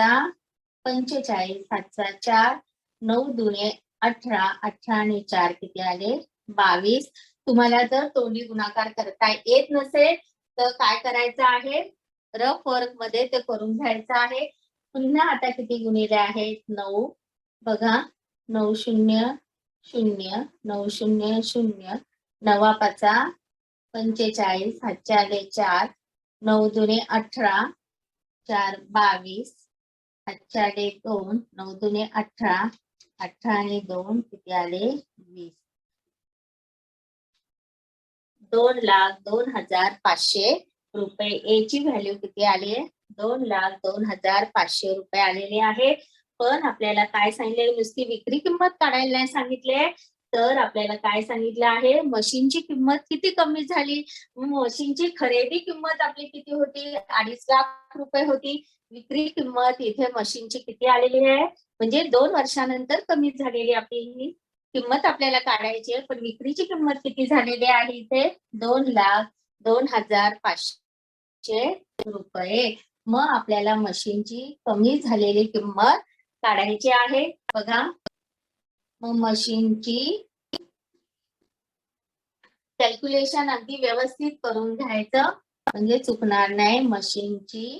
Speaker 1: 45, 7 4, 9 दुणे 18, 18 आणि 4 किती आले, 22. तुम्हाला जर तोंडी गुणाकार करता येत नसेल तर काय करायचं आहे, रफ वर्क मध्ये ते करून घ्यायचं आहे. पुन्हा आता किती गुणिले आहेत, 9. बघा 9 0 0 9 0 0, 9 5 45, 7 आले 4, 9 दुणे 18, 4 22, 7 आले 2, 9 दुणे 18, 18 आणि 2 किती आले, 20. 2,02,500 रुपये. ए ची व्हॅल्यू किती आली, 2,02,500 रुपये आलेले आहे. पण आपल्याला काय सांगितले, नुसती विक्री किंमत काढायला नाही सांगितले, तर आपल्याला काय सांगितलं आहे, मशीनची किंमत किती कमी झाली. मशीनची खरेदी किंमत आपली किती होती, 2.5 लाख रुपये होती. विक्री किंमत इथे मशीनची किती आलेली आहे, म्हणजे 2 वर्षानंतर कमी झालेली आपली ही किंमत आपल्याला काढायची आहे. पण विक्रीची किंमत किती झालेली आहे इथे, 2,02,500 रुपये. मग आपल्याला मशीनची कमी झालेली किंमत काढायची आहे. बघा, मग मशीनची कॅल्क्युलेशन अगदी व्यवस्थित करून घ्यायचं म्हणजे चुकणार नाही. मशीनची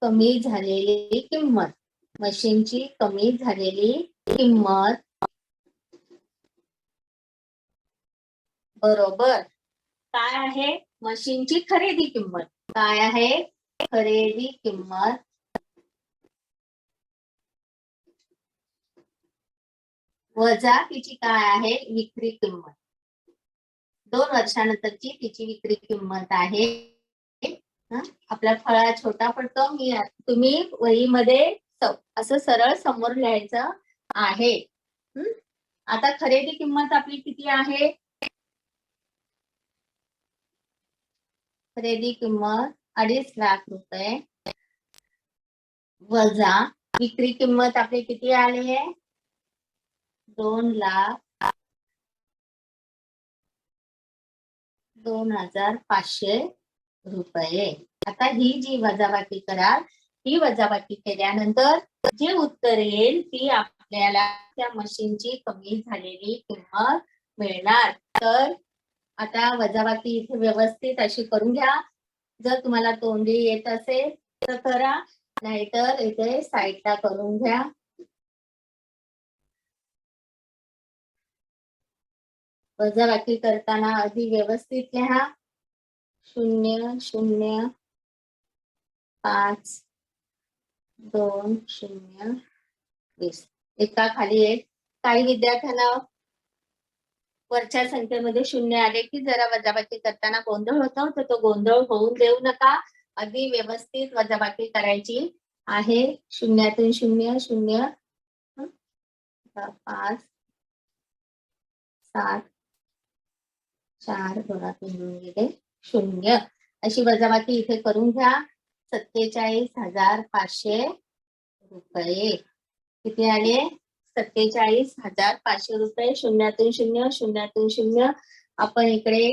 Speaker 1: कमी झालेली किंमत, मशीनची कमी झालेली किंमत बरोबर काय आहे? मशीनची खरेदी किंमत. काय आहे? खरेदी किंमत वजा तिची काय आहे? विक्री किंमत. 2 वर्षानंतरची तिची विक्री किंमत आहे. आपला फळा छोटा पडतो. तुम्ही वहीमध्ये असं सरळ समोर लिहायचं आहे. आता खरेदी किंमत आपली किती आहे? खरेदी किंमत 2.5 लाख रुपये वजा विक्री किंमत आपली किती आली आहे? 2,02,500 रुपये. आता ही जी वजाबाकी कराल, ही वजाबाकी केल्यानंतर जे उत्तर येईल ती आपल्याला त्या मशीनची कमी झालेली किंमत मिळणार. तर आता वजाबाकी इथे व्यवस्थित अशी करून घ्या. जर तुम्हाला तोंडी येत असेल तर करा, नाहीतर इथे साईडला करून घ्या. वजाबाकी करताना आधी व्यवस्थित लिहा. 0 0 5 2 0 20 एका खाली एक. काही विद्यार्थ्यांना वरच्या संख्येमध्ये 0 आले की जरा वजाबाकी करताना गोंधळ होतो, तर तो गोंधळ होऊन देऊ नका. अगदी व्यवस्थित वजाबाकी करायची आहे. 0तून 0 0 5 7 4 2 गेले 0 अशी वजाबाकी इथे करून घ्या. 47,500 रुपये किती आले? 47,500 रुपये. 0तून 0 0तून 0 आपण इकडे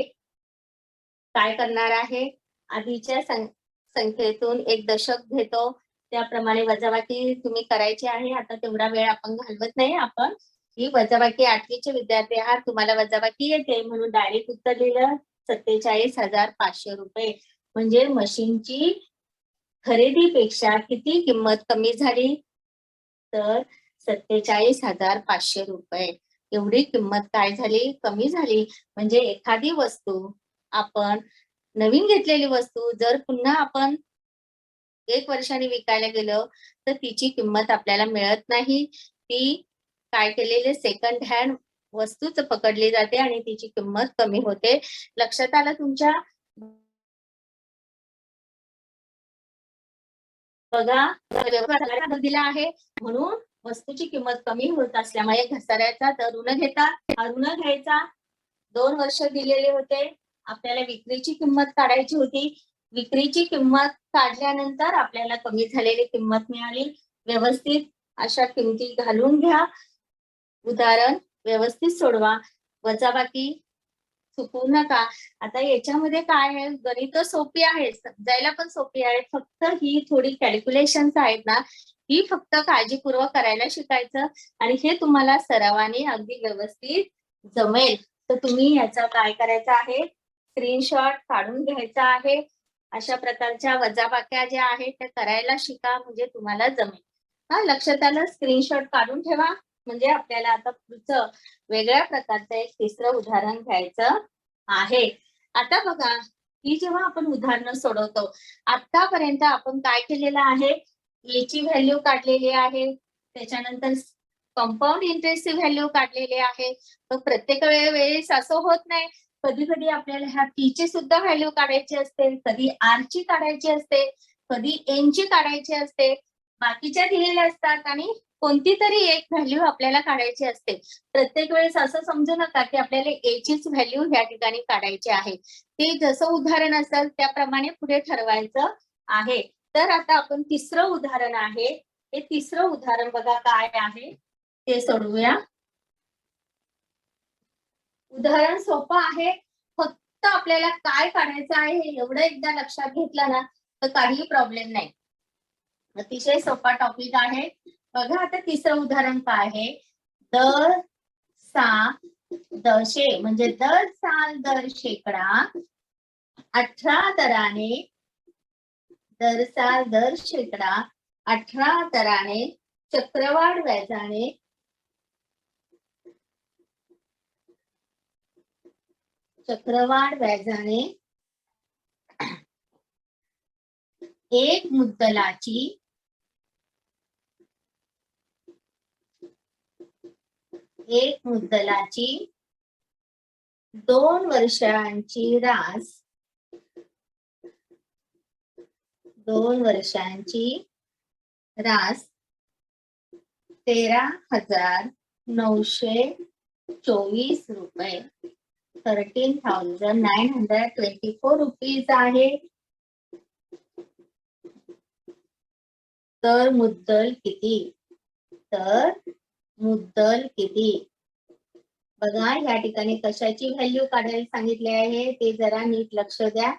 Speaker 1: काय करणार आहे? आधीच्या संख्येतून एक दशक घेतो, त्याप्रमाणे वजाबाकी तुम्ही करायची आहे. आता तेवढा वेळ आपण घालवत नाही. आपण ही वजाबाकी 8वीचे विद्यार्थी आहात, तुम्हाला वजाबाकी येते म्हणून डायरेक्ट उत्तर लिहिलं 47,500 रुपये. म्हणजे मशीनची खरेदीपेक्षा किती किंमत कमी झाली? तर 47,500 रुपये एवढी किंमत काय झाली? कमी झाली. म्हणजे एखादी वस्तू आपण नवीन घेतलेली वस्तू जर पुन्हा आपण 1 वर्षाने विकायला गेलो तर तिची किंमत आपल्याला मिळत नाही. ती काय केलेले सेकंड हँड वस्तूच पकडली जाते आणि तिची किंमत कमी होते. लक्षात आलं तुमच्या? बघा, दिला आहे म्हणून वस्तूची किंमत कमी होत असल्यामुळे घसाऱ्याचा दर ऋण घेतात. हा ऋण घ्यायचा. 2 वर्ष दिलेले होते. आपल्याला विक्रीची किंमत काढायची होती. विक्रीची किंमत काढल्यानंतर आपल्याला कमी झालेली किंमत मिळाली. व्यवस्थित अशा किमती घालून घ्या. उदाहरण व्यवस्थित सोडवा. वजाबाकी चुकू नका. आता याच्यामध्ये काय आहे? गणित सोपी आहे, समजायला पण सोपी आहे. फक्त ही थोडी कॅल्क्युलेशन आहेत ना, ही फक्त काळजीपूर्वक करायला शिकायचं आणि हे तुम्हाला सरावाने अगदी व्यवस्थित जमेल. तर तुम्ही याचा काय करायचं आहे? स्क्रीनशॉट काढून घ्यायचा आहे. अशा प्रकारच्या वजाबाक्या ज्या आहेत त्या करायला शिका म्हणजे तुम्हाला जमेल. लक्षात आलं? स्क्रीनशॉट काढून ठेवा. म्हणजे आपल्याला आता पुढचं वेगळ्या प्रकारचं एक तिसरं उदाहरण घ्यायचं आहे. आता बघा, ही जेव्हा आपण उदाहरणं सोडवतो, आतापर्यंत आपण काय केलेलं आहे? याची व्हॅल्यू काढलेली आहे, त्याच्यानंतर कंपाऊंड इंटरेस्टची व्हॅल्यू काढलेली आहे. तर प्रत्येक वेळेस असं होत नाही. कधी कधी आपल्याला ह्या पी ची सुद्धा व्हॅल्यू काढायची असते, कधी आर ची काढायची असते, कधी एन ची काढायची असते. बाकीच्या दिलेल्या असतात आणि कोणती तरी एक व्हॅल्यू आपल्याला काढायची असते. प्रत्येक वेळेस असं समजू नका की आपल्याला ए चीच व्हॅल्यू ह्या ठिकाणी काढायची आहे. ते जसं उदाहरण असेल त्याप्रमाणे पुढे ठरवायचं आहे. तर आता आपण तिसरं उदाहरण आहे. हे तिसरं उदाहरण बघा काय आहे ते सोडवूया. उदाहरण सोपं आहे. फक्त फक्त आपल्याला काय काढायचं आहे हे एवढं एकदा लक्षात घेतलं ना तर काहीही प्रॉब्लेम नाही. अतिशय सोपा टॉपिक आहे. बघा आता तिसरं उदाहरण काय आहे. दर सा दशे म्हणजे दर साल दर शेकडा 18 दराने दर साल दर शेकडा 18 दराने चक्रवाढ व्याजाने एक मुद्दलाची 2 वर्षांची रास 13,924 रुपये 13,924 रुपीज आहे. तर मुद्दल किती? बघा या ठिकाणी कशाची व्हॅल्यू काढायला सांगितले आहे ते जरा नीट लक्ष द्या.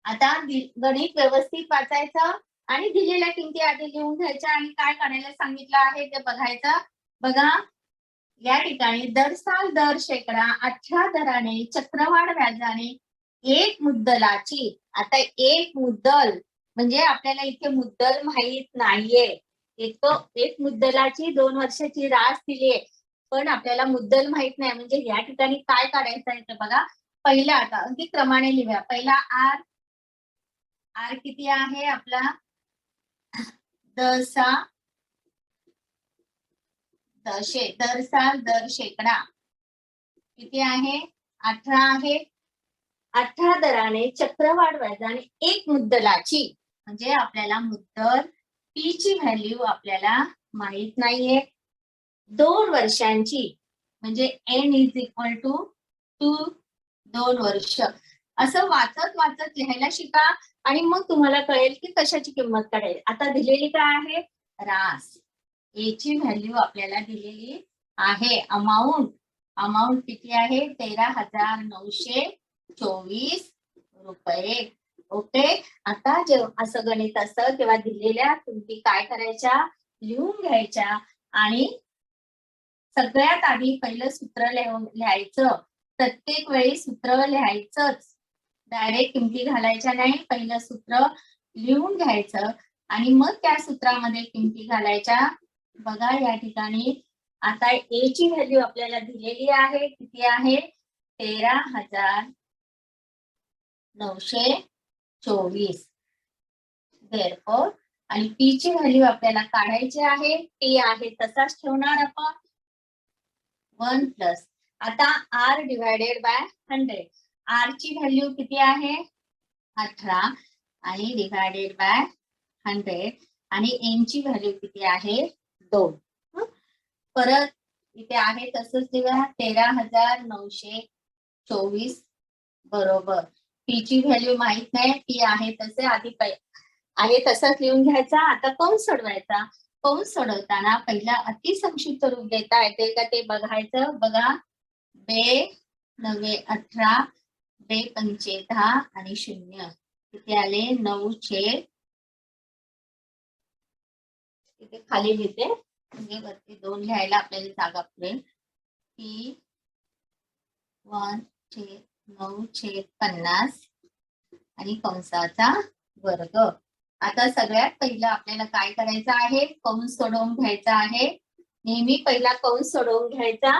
Speaker 1: आता गणित व्यवस्थित वाचायचं आणि दिलेल्या किमती आधी लिहून घ्यायच्या आणि काय काढायला सांगितलं आहे ते बघायचं. बघा या ठिकाणी दर साल दर शेकडा 18 दराने चक्रवाढ व्याजाने एक मुद्दलाची. आता एक मुद्दल म्हणजे आपल्याला इथे मुद्दल माहित नाहीये. एक मुद्दलाची 2 वर्षाची रास दिली आहे पण आपल्याला मुद्दल माहित नाही. म्हणजे या ठिकाणी काय काढायचं आहे तर बघा पहिला आता अगदी क्रमाने लिहूया. पहिला आर किती आहे आपला दर साल दर शेकडा किती आहे 18 आहे. 18 दराने चक्रवाढ व्याजाने एक मुद्दलाची म्हणजे आपल्याला मुद्दल पी ची व्हॅल्यू आपल्याला माहित नाहीये. 2 वर्षांची म्हणजे n इज इक्वल टू 2 वर्ष. असं वाचत लिहायला शिका आणि मग तुम्हाला कळेल की कशाची किंमत काढायची. आता दिलेली काय आहे रास. ए ची व्हॅल्यू आपल्याला दिलेली आहे. अमाऊंट किती आहे 13,924 रुपये. ओके. आता जेव्हा असं गणित असतं तेव्हा दिलेल्या किमती काय करायच्या लिहून घ्यायच्या आणि सगळ्यात आधी पहिलं सूत्र लिहायचं. प्रत्येक वेळी सूत्र लिहायचंच. डायरेक्ट किमती घालायच्या नाही. पहिलं सूत्र लिहून घ्यायचं आणि मग त्या सूत्रामध्ये किमती घालायच्या. बघा या ठिकाणी आता ए ची व्हॅल्यू आपल्याला दिलेली आहे. किती आहे 13,924. therefore आणि पी ची व्हॅल्यू आपल्याला काढायची आहे. पी आहे तसाच ठेवणार आपण 1 प्लस. आता आर डिवायडेड बाय 100. आर ची व्हॅल्यू किती आहे 18 आणि डिवायडेड बाय 100 आणि एन ची व्हॅल्यू किती आहे 2. परत इथे आहे तसंच लिहा 13,924 बरोबर. पी ची व्हॅल्यू माहित नाही. पी आहे तसे आधी आहे तसंच लिहून घ्यायचा. आता कंस सोडवायचा. कंस सोडवताना पहिला अतिसंक्षिप्त रूप देता येते का ते बघायचं. बघा 2 9 18 2 5 10 आणि 0 किती आले 9 इथे खाली लिहिते म्हणजे वरती 2 लिहायला आपल्याला जागा पुरेल. P 1/9/50 आणि कंसाचा वर्ग. आता सगळ्यात पहिलं आपल्याला काय करायचं आहे कंस सोडवून घ्यायचा आहे. नेहमी पहिला कंस सोडवून घ्यायचा.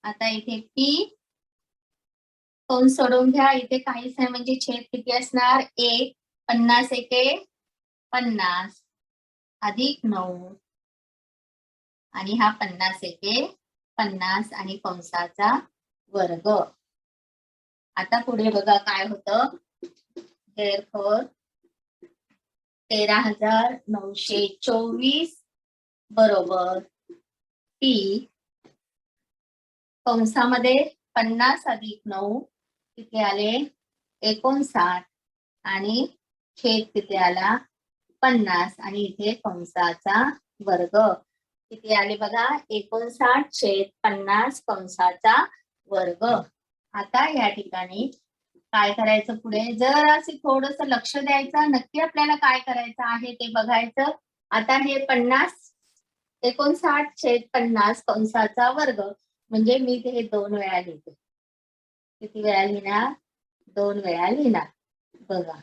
Speaker 1: आता इथे P कंस सोडवून घ्या. इथे काहीच नाही म्हणजे छेद किती असणार 1. 50 एके 50 अधिक 9 आणि हा 50 एके 50 आणि कंसाचा वर्ग. आता पुढे बघा काय होतं. therefore 13,924 बरोबर पी कंसामध्ये 50 अधिक 9 किती आले 59 आणि छेद किती आला 50 आणि इथे कंसाचा वर्ग. किती आले बघा, 59/50 कंसाचा वर्ग. आता या ठिकाणी काय करायचं पुढे, जर असे थोडस लक्ष द्यायचं, नक्की आपल्याला काय करायचं आहे ते बघायचं. आता हे 59/50 कंसाचा वर्ग म्हणजे मी ते 2 वेळा लिहिते. किती वेळा लिहिणार, 2 वेळा लिहिणार. बघा,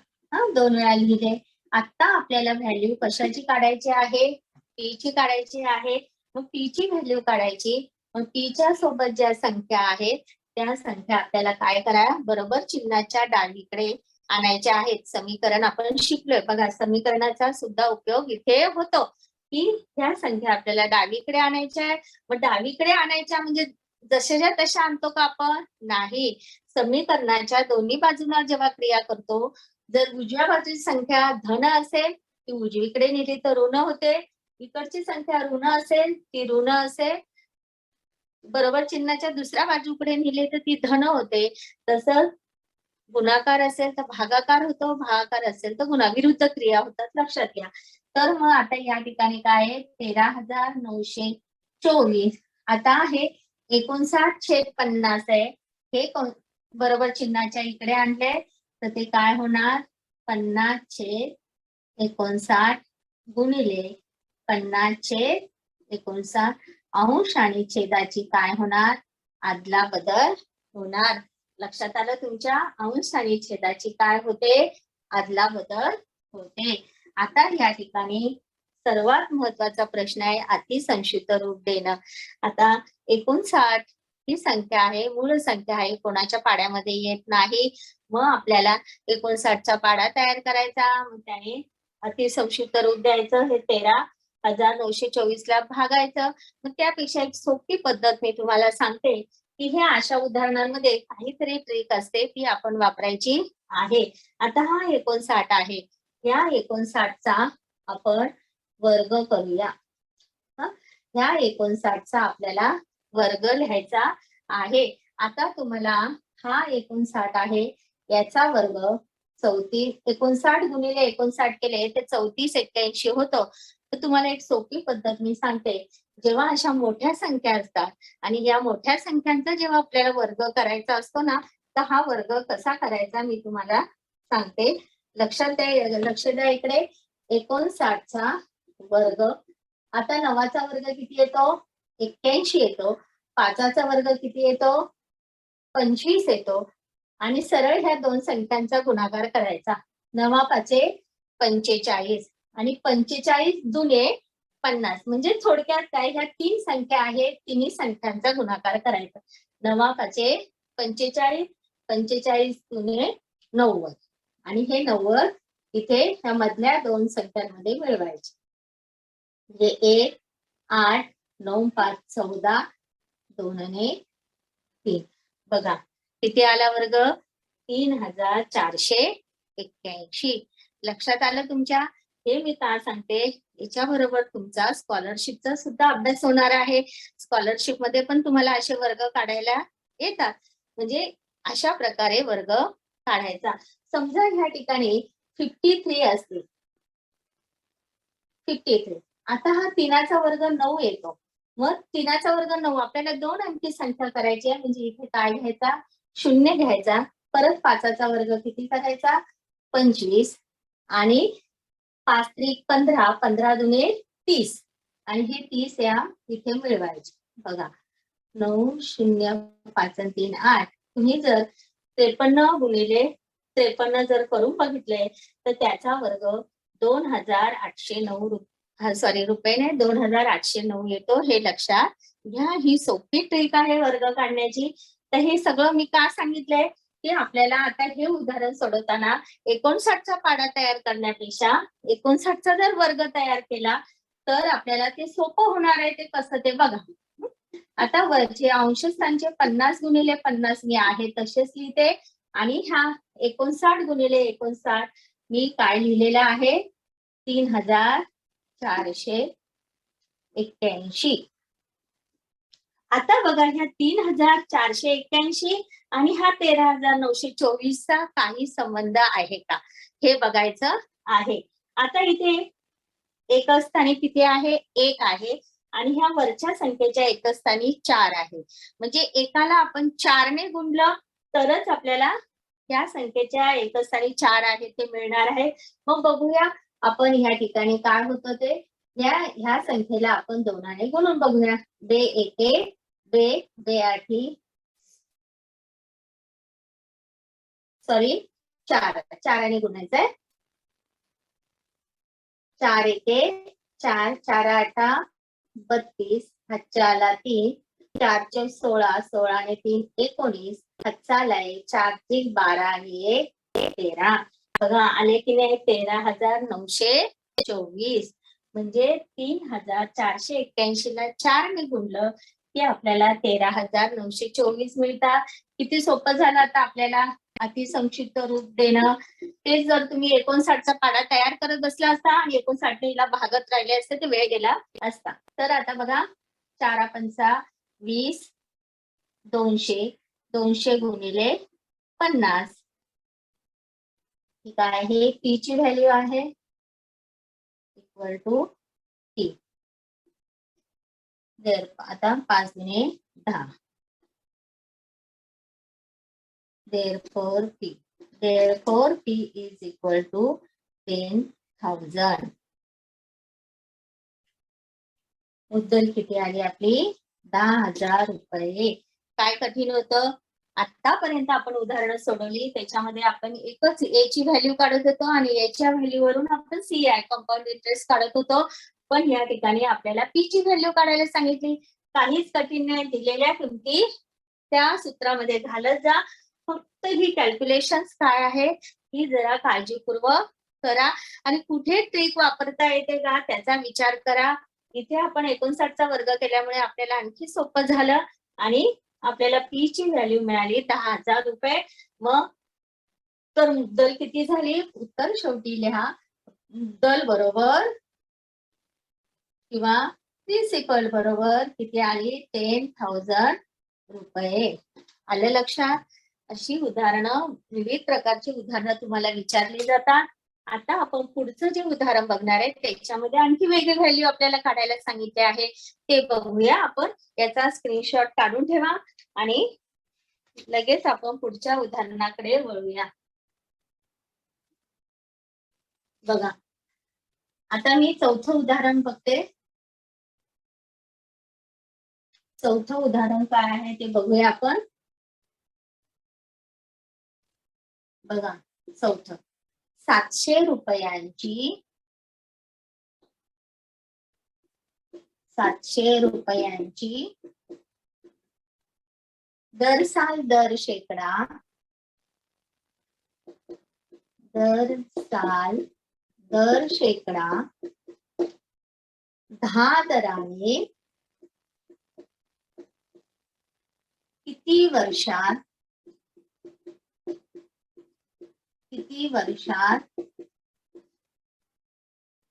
Speaker 1: 2 वेळा लिहिले. आता आपल्याला व्हॅल्यू कशाची काढायची आहे, पी ची काढायची आहे. मग पी ची व्हॅल्यू काढायची. मग पी च्या सोबत ज्या संख्या आहेत त्या संख्या आपल्याला काय करा, बरोबर चिन्हाच्या डावीकडे आणायच्या आहेत. समीकरण आपण शिकलोय बघा, समीकरणाचा सुद्धा उपयोग इथे होतो की ह्या संख्या आपल्याला डावीकडे आणायच्या आहे. मग डावीकडे आणायच्या म्हणजे जशाच्या तशा आणतो का आपण, नाही. समीकरणाच्या दोन्ही बाजूला जेव्हा क्रिया करतो, जर उजव्या बाजूची संख्या धन असेल ती उजवीकडे नेली तर ऋण होते, इकडची संख्या ऋण असेल ती ऋण असेल, बरोबर चिन्हाच्या दुसऱ्या बाजूकडे नेले तर ती धन होते. तसंच गुणाकार असेल तर भागाकार होतो, भागाकार असेल तर गुणाविरुद्ध क्रिया होतात, लक्षात घ्या. तर मग आता या ठिकाणी काय आहे, 13,924. आता हे 59/50 आहे, हे बरोबर चिन्हाच्या इकडे आणले तर ते काय होणार, 50/59 गुणिले 50/59 अंश आणि छेदाची काय होणार, आदला बदल होणार. लक्षात आलं तुमच्या, अंश आणि छेदाची काय होते, आदला बदल होते. आता या ठिकाणी सर्वात महत्वाचा प्रश्न आहे अतिसंक्षिप्त रूप देणं. आता 59 ही संख्या आहे, मूळ संख्या आहे, कोणाच्या पाड्यामध्ये येत नाही. मग आपल्याला 59चा पाडा तयार करायचा. मग त्याने अतिसंक्षिप्त रूप द्यायचं, हे 13,924 ला भागायचं. मग त्यापेक्षा एक सोपी पद्धत मी तुम्हाला सांगते की हे अशा उदाहरणांमध्ये काहीतरी ट्रिक असते ती आपण वापरायची आहे. आता हा 59 आहे, या 59चा आपण वर्ग करूया. ह्या 59चा आपल्याला वर्ग लिहायचा आहे. आता तुम्हाला हा 59 आहे, याचा वर्ग 59 गुणिले 59 केले ते 3481 होतं. तर तुम्हाला एक सोपी पद्धत मी सांगते. जेव्हा अशा मोठ्या संख्या असतात आणि या मोठ्या संख्यांचा जेव्हा आपल्याला वर्ग करायचा असतो ना, तर हा वर्ग कसा करायचा मी तुम्हाला सांगते. लक्ष द्या इकडे. 59चा वर्ग, आता 9चा वर्ग किती येतो, 81 येतो. 5चा वर्ग किती येतो, 25 येतो. आणि सरळ ह्या दोन संख्यांचा गुणाकार करायचा. 9 5 45 आणि 45 जुने 50. म्हणजे थोडक्यात काय, ह्या 3 संख्या आहेत, तिन्ही संख्यांचा गुणाकार करायचा. 9 5 45, 45 जुने 90 आणि हे 90 इथे ह्या मधल्या दोन संख्यांमध्ये मिळवायचे. म्हणजे 1 8 9 5 14 2 आणि 3. बघा किती आला वर्ग, 3481. लक्षात आलं तुमच्या. हे मी का सांगते, याच्याबरोबर तुमचा स्कॉलरशिपचा सुद्धा अभ्यास होणार आहे. स्कॉलरशिप मध्ये पण तुम्हाला असे वर्ग काढायला येतात. म्हणजे अशा प्रकारे वर्ग काढायचा. समजा ह्या ठिकाणी 53 असतील, 53. आता हा 3चा वर्ग 9 येतो. मग 3चा वर्ग 9, आपल्याला 2 अंकी संख्या करायची आहे. म्हणजे इथे काय घ्यायचा, 0 घ्यायचा. परत 5चा वर्ग किती करायचा, 25 आणि 5 त्रिक 15, 15 दुने 30 आणि हे 30 या इथे मिळवायचे. बघा 9 0 5 आणि 3 8. तुम्ही जर 53 गुणिले 53 जर करून बघितले तर त्याचा वर्ग 2809 रुपये नाही, 2809 येतो. हे लक्षात घ्या. ही सोपी ट्रिक आहे वर्ग काढण्याची. तर हे सगळं मी का सांगितलंय की आपल्याला आता हे उदाहरण सोडवताना 59चा पाडा तयार करण्यापेक्षा 59चा जर वर्ग तयार केला तर आपल्याला ते सोपं होणार आहे. ते कसं ते बघा. आता वरचे अंशस्थानचे 50 गुणिले 50 मी आहे तसेच लिहिते आणि ह्या 59 गुणिले 59 मी काय लिहिलेलं आहे, 3481. आता बघा ह्या 3481 आणि हा 13,924 चा काही संबंध आहे का हे बघायचं आहे. आता इथे एक स्थानी किती आहे, 1 आहे. आणि ह्या वरच्या संख्येच्या एकस्थानी 4 आहे. म्हणजे एकाला आपण 4 ने गुणलं तरच आपल्याला या संख्येच्या एकस्थानी 4 आहे ते मिळणार आहे. मग बघूया आपण ह्या ठिकाणी काय होतं ते. ह्या संख्येला आपण 2 ने गुणून बघूया. 2 एके 2 2 आठी सॉरी 4 ने गुणायचंय. 4 एके 4 4 आठा 32 हातच्या आला 3 4 चे 16 16 ने 3 19 हातचा आलाय 4 3 12 आणि 1 13. बघा आले की नाही 13,924. म्हणजे 3,481 ला 4 ने गुणलं की आपल्याला 13,924 मिळतात. किती सोपं झालं आता आपल्याला अतिसंक्षिप्त रूप देणं. तेच जर तुम्ही 59 चा पाढा तयार करत बसला असता आणि 59 ला भागत राहिले असते तर वेळ गेला असता. तर आता बघा 4 पंचा 20 200 200 गुणिले 50 ठीक आहे. टी ची व्हॅल्यू आहे इक्वल टू टी. आता 5 गुणे 10 therefore P is equal to 10,000. मुद्दल किती आली आपली 10,000 रुपये. काय कठीण होतं आतापर्यंत आपण उदाहरणं सोडवली त्याच्यामध्ये आपण एकच ए ची व्हॅल्यू काढत होतो आणि याच्या व्हॅल्यू वरून आपण CI कंपाऊंड इंटरेस्ट काढत होतो. पण या ठिकाणी आपल्याला पी ची व्हॅल्यू काढायला सांगितली. काहीच कठीण नाही. दिलेल्या किमती त्या सूत्रामध्ये घालत जा. फक्त ही कॅल्क्युलेशन्स काय आहे ही जरा काळजीपूर्वक करा आणि कुठे ट्रिक वापरता येते का त्याचा विचार करा. इथे आपण 59 चा वर्ग केल्यामुळे आपल्याला आणखी सोपं झालं आणि आपल्याला पी ची व्हॅल्यू मिळाली 10,000 रुपये. मग तर मुद्दल किती झाली उत्तर शेवटी लिहा. मुद्दल बरोबर किंवा प्रिन्सिपल बरोबर किती आली 10,000 रुपये. आलं लक्षात. अशी उदाहरणं विविध प्रकारची उदाहरणं तुम्हाला विचारली जातात. आता आपण पुढचं जे उदाहरण बघणार आहे त्याच्यामध्ये आणखी वेगळी व्हॅल्यू आपल्याला काढायला सांगितले आहे ते बघूया आपण. याचा स्क्रीनशॉट काढून ठेवा आणि लगेच आपण पुढच्या उदाहरणाकडे वळूया. बघा आता मी चौथं उदाहरण बघते. चौथं उदाहरण काय आहे ते बघूया आपण. बघा चौथं 700 रुपयांची 700 रुपयांची दर साल दर शेकडा 10 दराने किती वर्षात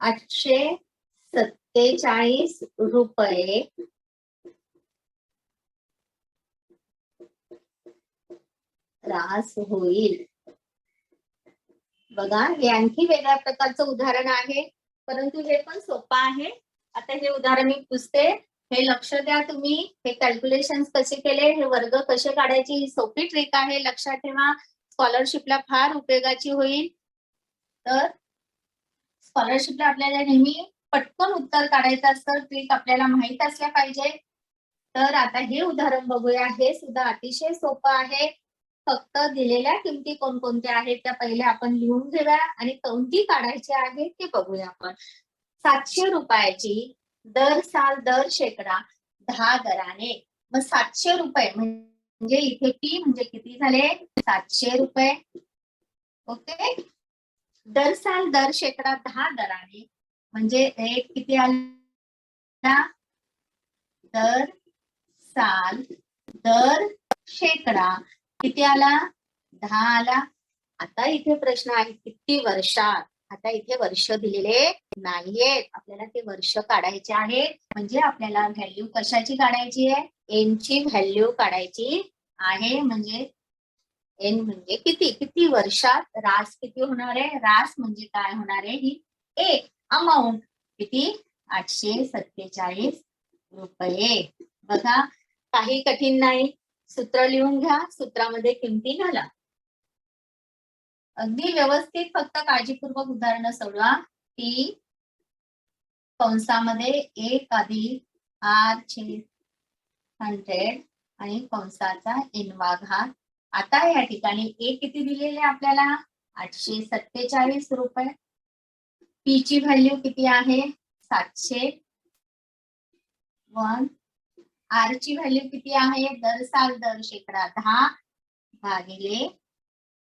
Speaker 1: 847 रुपये त्रास होईल. बघा हे आणखी वेगळ्या प्रकारचं उदाहरण आहे परंतु हे पण सोपं आहे. आता हे उदाहरण मी पुसते. हे लक्ष द्या तुम्ही. हे कॅल्क्युलेशन कसे केले हे वर्ग कसे काढायचे ही सोपी ट्रिक आहे. लक्षात ठेवा. स्कॉलरशिपला फार उपयोगाची होईल. तर स्कॉलरशिपला आपल्याला नेहमी पटकन उत्तर काढायचं असतं. ट्रिक आपल्याला माहित असल्या पाहिजे. तर आता हे उदाहरण बघूया. हे सुद्धा अतिशय सोपं आहे. फक्त दिलेल्या किमती कोणकोणत्या आहेत त्या पहिले आपण लिहून घेऊया आणि कोणती काढायची आहे ते बघूया आपण. 700 रुपयाची दर साल दर शेकडा 10 दराने. मग 700 रुपये म्हणजे इथे पी म्हणजे किती झाले 700 रुपये. ओके. दर साल दर शेकडा 10 दराने म्हणजे रेट किती आला दर साल दर शेकडा किती आला 10 आला. आता इथे प्रश्न आहे किती वर्षात. आता इथे वर्ष दिलेले नाहीयेत. आपल्याला ते वर्ष काढायचे आहेत. म्हणजे आपल्याला व्हॅल्यू कशाची काढायची आहे एन ची व्हॅल्यू काढायची आहे. म्हणजे एन म्हणजे किती किती वर्षात रास किती होणार आहे. रास म्हणजे काय होणार आहे ही एक अमाऊंट किती 847 रुपये. बघा, काही कठीण नाही. सूत्र लिहून घ्या, सूत्रामध्ये किमती घाला. अगदी व्यवस्थित फक्त काळजीपूर्वक उदाहरणं सोडवा. टी कंसामध्ये 1 अधिक R/100 आणि कंसाचा n वा घात. आता या ठिकाणी ए किती दिलेले आपल्याला? 847 रुपये. पी ची व्हॅल्यू किती आहे? 701. आर ची व्हॅल्यू किती आहे? दर साल दर शेकडा 10 भागिले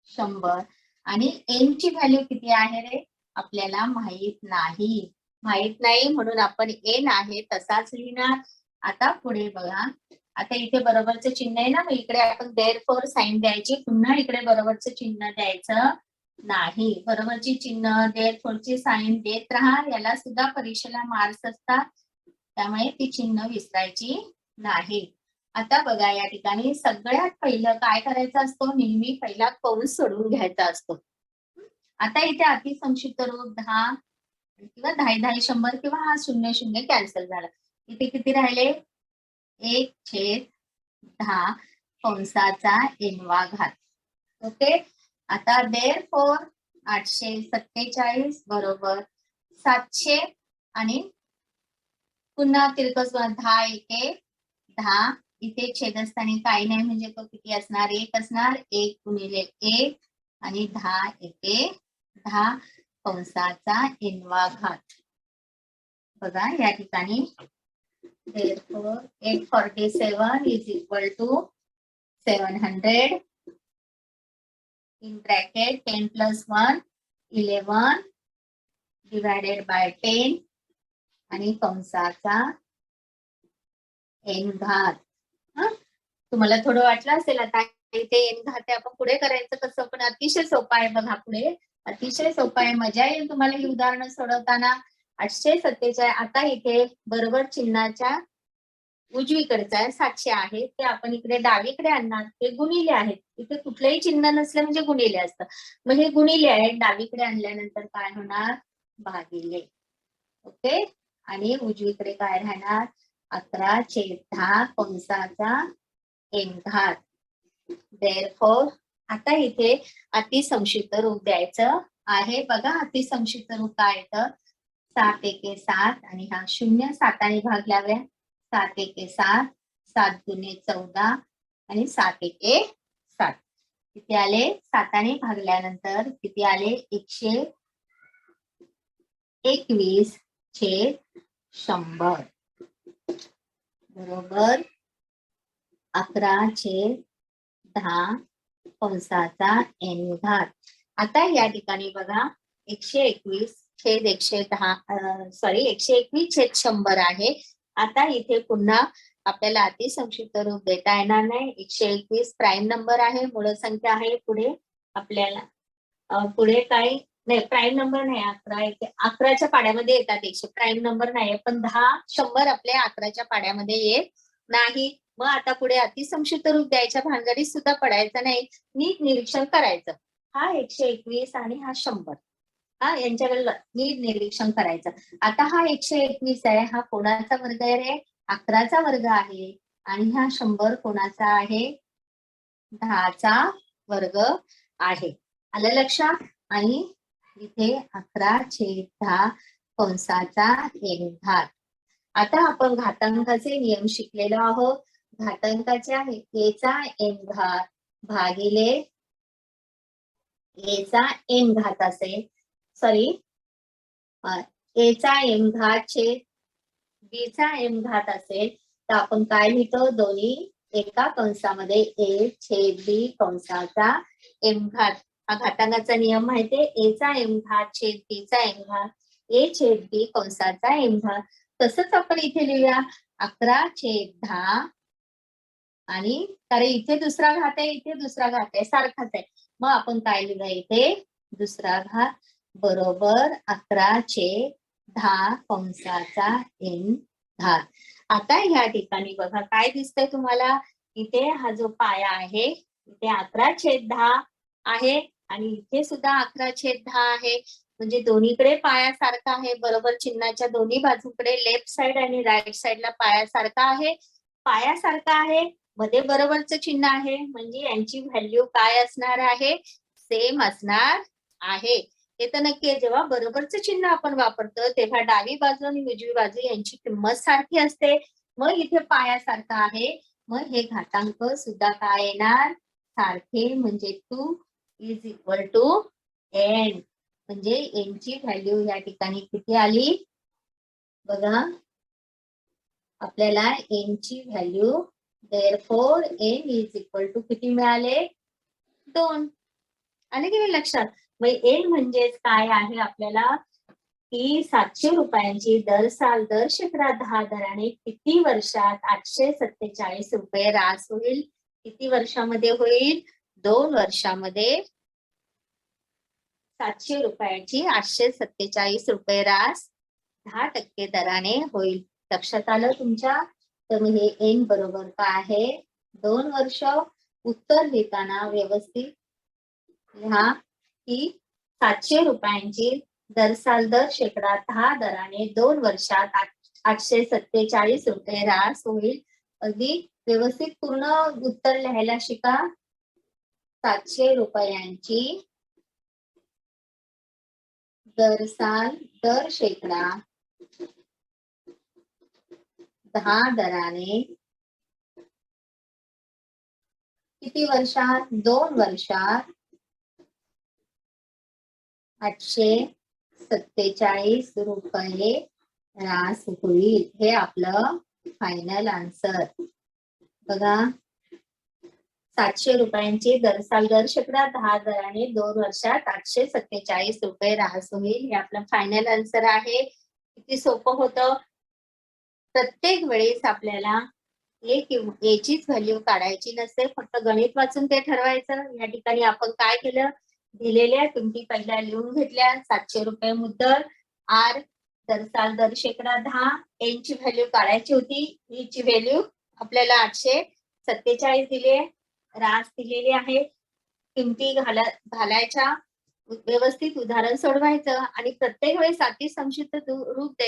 Speaker 1: 100. आणि एन ची व्हॅल्यू किती आहे रे? आपल्याला माहित नाही. माहित नाही म्हणून आपण एन आहे तसाच लिहिणार. आता पुढे बघा, आता इथे बरोबरचं चिन्ह आहे ना, मग इकडे आपण देअरफॉर साइन द्यायची. पुन्हा इकडे बरोबरचं चिन्ह द्यायचं नाही. बरोबरची चिन्ह देअरफॉरची साइन देत राहा. याला सुद्धा परीक्षेला मार्क्स असतात, त्यामुळे ती चिन्ह विसरायची नाही. आता बघा, या ठिकाणी सगळ्यात पहिलं काय करायचं असतो? नेहमी पहिला कंस सोडून घ्यायचा असतो. आता इथे अतिसंक्षिप्त रूप 10 किंवा 10 100 किंवा हा 0 कॅन्सल झाला. इथे किती राहिले? 1/10 कंसाचा n वा घात. ओके. आता देअरफॉर 847 बरोबर 700 आणि पुन्हा तिरकस 10 एके 10. इथे छेदस्थानी काही नाही म्हणजे तो किती असणार? 1 असणार. 1 गुणिले 1 आणि 10 एके 10 कंसाचा n वा घात. बघा या ठिकाणी therefore 847 is equal to 700 in bracket 10 plus 1 11 divided by 10 आणि कंसाचा n घात. तुम्हाला थोडं वाटलं असेल आता इथे n घात आपण पुढे करायचं कसं, पण अतिशय सोपं आहे. बघा पुढे अतिशय सोपं आहे. मजा येईल तुम्हाला ही उदाहरणं सोडवताना. 847. आता इथे बरोबर चिन्हाच्या उजवीकडचा आहे 700 आहे, ते आपण इकडे डावीकडे आणणार. ते गुणिले आहेत. इथे कुठलंही चिन्ह नसलं म्हणजे गुणिले असतं. मग हे गुणिले आहेत. डावीकडे आणल्यानंतर काय होणार? भागिले. ओके. आणि उजवीकडे काय राहणार? 11/10 कंसाचा n घात. देअरफॉर आता इथे अतिसंक्षिप्त रूप द्यायचं आहे. बघा अतिसंक्षिप्त रूप काय येतं? 7 एके 7 आणि हा 0 7 भागल्यावर 7 एके 7 7 गुणे 14 आणि 7 एके 7. किती आले? 7 भागल्यानंतर किती आले? 121/100 बरोबर 11/10 कंसाचा n घात. आता या ठिकाणी बघा 121/100 आहे. आता इथे पुन्हा आपल्याला अतिसंक्षिप्त रूप देता येणार नाही. 121 प्राईम नंबर आहे, मूळ संख्या आहे. पुढे आपल्याला पुढे काही नाही, प्राईम नंबर नाही. 11च्या पाड्यामध्ये येतात 100. प्राईम नंबर नाही, पण 10 100 आपल्या 11च्या पाड्यामध्ये येत नाही. मग आता पुढे अतिसंक्षिप्त रूप द्यायच्या भानगडीत सुद्धा पडायचं नाही. नीट निरीक्षण करायचं. हा 121 आणि हा 100 यांच्याकडे नीट निरीक्षण करायचं. आता हा 121 आहे, हा कोणाचा वर्ग आहे रे? 11चा वर्ग आहे. आणि हा 100 कोणाचा आहे? 10चा वर्ग आहे. आलं लक्षात? आणि इथे 11/10 कंसाचा n घात. आता आपण घातांकाचे नियम शिकलेलो आहोत. घातांकाचे आहे a चा n घात भागिले a चा n घात असेल. सॉरी, a चा m घात छेद b चा m घात असेल तर आपण काय लिहितो? दोन्ही एका कंसामध्ये a छेद b कंसाचा m घात. हा घातांकाचा नियम माहितीये. a चा m घात छेद b चा m घात, a छेद b कंसाचा m घात. तसंच आपण इथे लिहूया 11/10 आणि कारण इथे दुसरा घात आहे, इथे दुसरा घात आहे, सारखाच आहे. मग आपण काय लिहूया? इथे दुसरा घात बरोबर 11/10 कंसाचा n घात. आता ह्या ठिकाणी बघा काय दिसतंय तुम्हाला? इथे हा जो पाया आहे इथे 11/10 आहे आणि इथे सुद्धा 11/10 आहे. म्हणजे दोन्हीकडे पायासारखा आहे, बरोबर चिन्हाच्या दोन्ही बाजूकडे लेफ्ट साइड आणि राईट साइडला पायासारखा आहे. पायासारखा आहे, मध्ये बरोबरचं चिन्ह आहे, म्हणजे यांची व्हॅल्यू काय असणार आहे? सेम असणार आहे. हे तर नक्की आहे. जेव्हा बरोबरचं चिन्ह आपण वापरतो तेव्हा डावी बाजू आणि उजवी बाजू यांची किंमत सारखी असते. मग इथे पायासारखा आहे, मग हे घातांक सुद्धा काय येणार? सारखे, म्हणजे 2 इज इक्वल टू n. म्हणजे n ची व्हॅल्यू या ठिकाणी किती आली बघा? आपल्याला n ची value therefore n is equal to किती मिळाले? 2. आले की नाही लक्षात? मग n म्हणजेच काय आहे आपल्याला? की 700 रुपयांची दर साल दर शेकडा 10 दराने किती वर्षात 847 रुपये रास होईल? किती वर्षामध्ये होईल? 2 वर्षामध्ये 700 रुपयाची 847 रुपये रास 10% दराने होईल. लक्षात आलं तुमच्या? तर हे n बरोबर काय आहे? 2 वर्ष. उत्तर लिहिताना व्यवस्थित लिहा की 700 रुपयांची दर साल दर शेकडा 10 दराने 2 वर्षात 847 रुपये रास होईल. अगदी व्यवस्थित पूर्ण उत्तर लिहायला शिका. 700 रुपयांची दर साल दर शेकडा 10 दराने किती वर्षात? 2 वर्षात 847 रुपये रास होईल. हे आपलं फायनल आन्सर. बघा, 700 रुपयांची दर साल दर शेकडा 10 दराने 2 वर्षात 847 रुपये रास होईल. हे आपलं फायनल आन्सर आहे. किती सोपं होतं. प्रत्येक वेळेस आपल्याला याचीच व्हॅल्यू काढायची नसते, फक्त गणित वाचून ते ठरवायचं. या ठिकाणी आपण काय केलं? दिलेल्या किमती पहिल्या लिहून घेतल्या. 700 रुपये मुद्दल, आर दर साल दर शेकडा 10, एन ची व्हॅल्यू काढायची होती. ई ची व्हॅल्यू आपल्याला 847 दिली, रास दिलेली आहे. किमती घालायच्या, व्यवस्थित उदाहरण सोडवायचं आणि प्रत्येक वेळेस अति संक्षिप्त रूप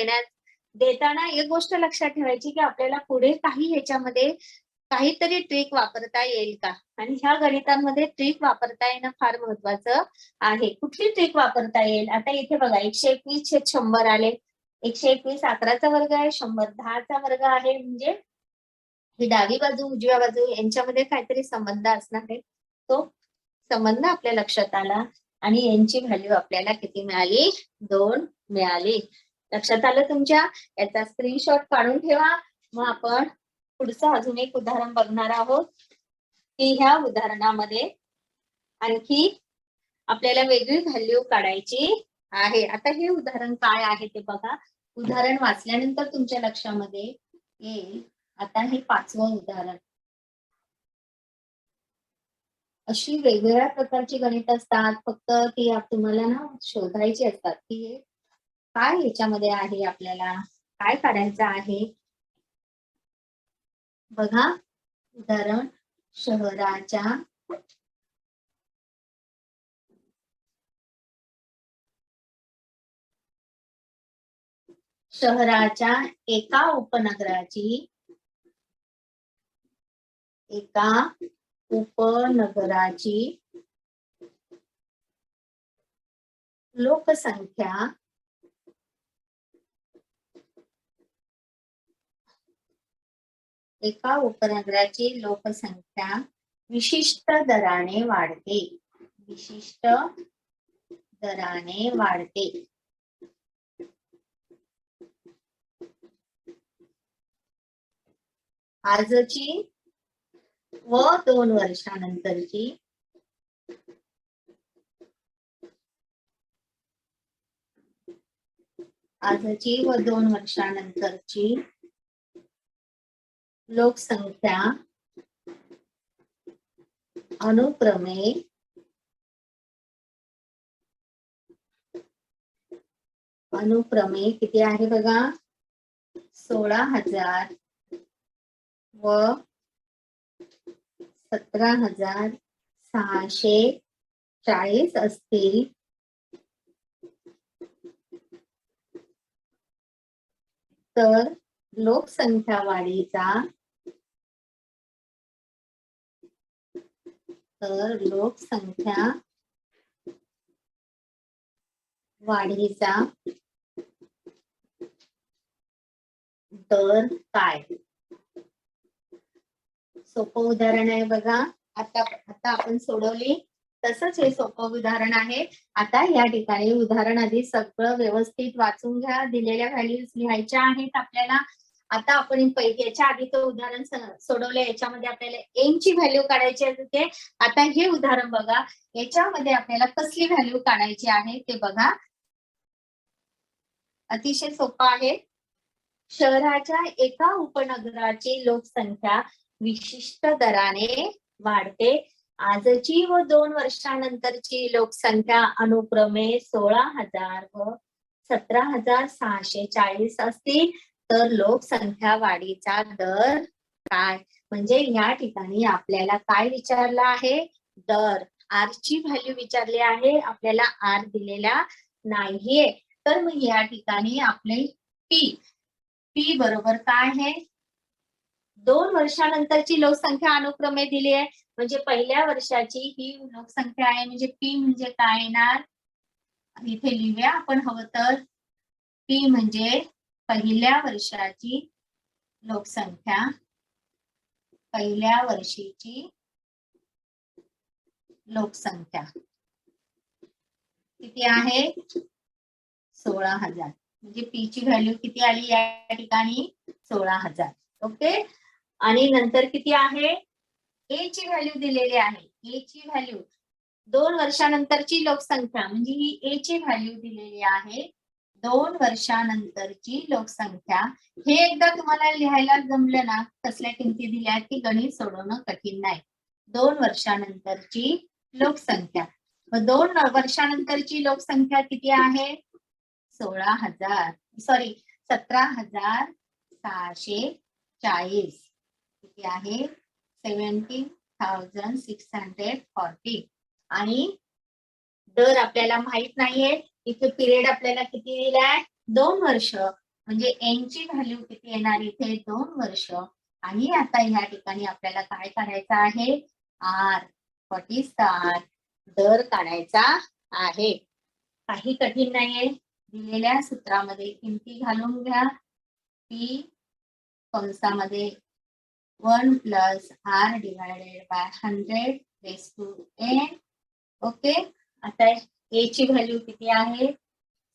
Speaker 1: देताना एक गोष्ट लक्षात ठेवायची की आपल्याला पुढे काही ह्याच्यामध्ये काहीतरी ट्रिक वापरता येईल का? आणि ह्या गणितांमध्ये ट्रिक वापरता येणं फार महत्वाचं आहे. कुठली ट्रिक वापरता येईल? आता इथे बघा, 121/100 आले. 121 11चा वर्ग आहे, 100 10चा वर्ग आहे. म्हणजे ही डावी बाजू उजव्या बाजू यांच्यामध्ये काहीतरी संबंध असणार आहे. तो संबंध आपल्या लक्षात आला आणि यांची व्हॅल्यू आपल्याला किती मिळाली? 2 मिळाली. लक्षात आलं तुमच्या? याचा स्क्रीनशॉट काढून ठेवा. मग आपण पुढचं अजून एक उदाहरण बघणार आहोत की ह्या उदाहरणामध्ये आणखी आपल्याला वेगळी व्हॅल्यू काढायची आहे. आता हे उदाहरण काय आहे ते बघा. उदाहरण वाचल्यानंतर तुमच्या लक्षामध्ये येईल. आता हे 5वं उदाहरण. अशी वेगवेगळ्या प्रकारची गणित असतात, फक्त ती तुम्हाला ना शोधायची असतात की काय याच्यामध्ये आहे, आपल्याला काय काढायचं आहे. बघा उदाहरण, शहराच्या एका उपनगराची लोकसंख्या विशिष्ट दराने वाढते. आजची व 2 वर्षानंतरची लोकसंख्या अनुक्रमे किती आहे बघा? 16,000 व 17,640 असतील. तर लोकसंख्या वाढीचा दर काय? सोपं उदाहरण आहे बघा. आता आपण सोडवली तसंच हे सोपं उदाहरण आहे. आता या ठिकाणी उदाहरण आधी सगळं व्यवस्थित वाचून घ्या. दिलेल्या व्हॅल्यूज लिहायच्या आहेत आपल्याला. आता आपण याच्या आधीचं उदाहरण सोडवलं, याच्यामध्ये आपल्याला एन ची व्हॅल्यू काढायची होते. आता हे उदाहरण बघा, याच्यामध्ये आपल्याला कसली व्हॅल्यू काढायची आहे ते बघा. अतिशय सोपं आहे. शहराच्या एका उपनगराची लोकसंख्या विशिष्ट दराने वाढते. आजची व 2 वर्षानंतरची लोकसंख्या अनुक्रमे 16,000 व 17,640 असतील तर लोकसंख्या वाढीचा दर काय? म्हणजे या ठिकाणी आपल्याला काय विचारलं आहे? दर. आर ची व्हॅल्यू विचारली आहे, आपल्याला आर दिलेला नाहीये. तर मग या ठिकाणी आपले पी बरोबर काय आहे? 2 वर्षानंतरची लोकसंख्या अनुक्रमे दिली आहे, म्हणजे पहिल्या वर्षाची ही लोकसंख्या आहे. म्हणजे पी म्हणजे काय येणार? इथे लिहूया आपण हवं तर. पी म्हणजे पहिल्या वर्षाची लोकसंख्या, पहिल्या वर्षीची लोकसंख्या किती आहे? 16,000. म्हणजे पी ची व्हॅल्यू किती आली या ठिकाणी? 16,000. ओके. आणि नंतर किती आहे? ए ची व्हॅल्यू दिलेली आहे. ए ची व्हॅल्यू 2 वर्षानंतरची लोकसंख्या, म्हणजे ही ए ची व्हॅल्यू दिलेली आहे. 2 वर्षानंतरची लोकसंख्या. हे एकदा तुम्हाला लिहायला जमलं ना, कसल्या किमती दिल्या की गणित सोडवणं कठीण नाही. 2 वर्षानंतरची लोकसंख्या. 2 वर्षानंतरची लोकसंख्या किती आहे? 16,000. सॉरी, 17,640. किती आहे? 17,640. आणि दर आपल्याला माहित नाहीये. इथे पिरियड आपल्याला किती दिलाय? 2 वर्ष. म्हणजे एन ची व्हॅल्यू किती येणार इथे? 2 वर्ष. आणि आता या ठिकाणी आपल्याला काय करायचं आहे? R. What is the R? दर काढायचा आहे. काही कठीण नाहीये. दिलेल्या सूत्रामध्ये किमती घालून घ्या. पी कंसामध्ये 1 + r / 100 raise to n. Okay. आता ए ची व्हॅल्यू किती आहे?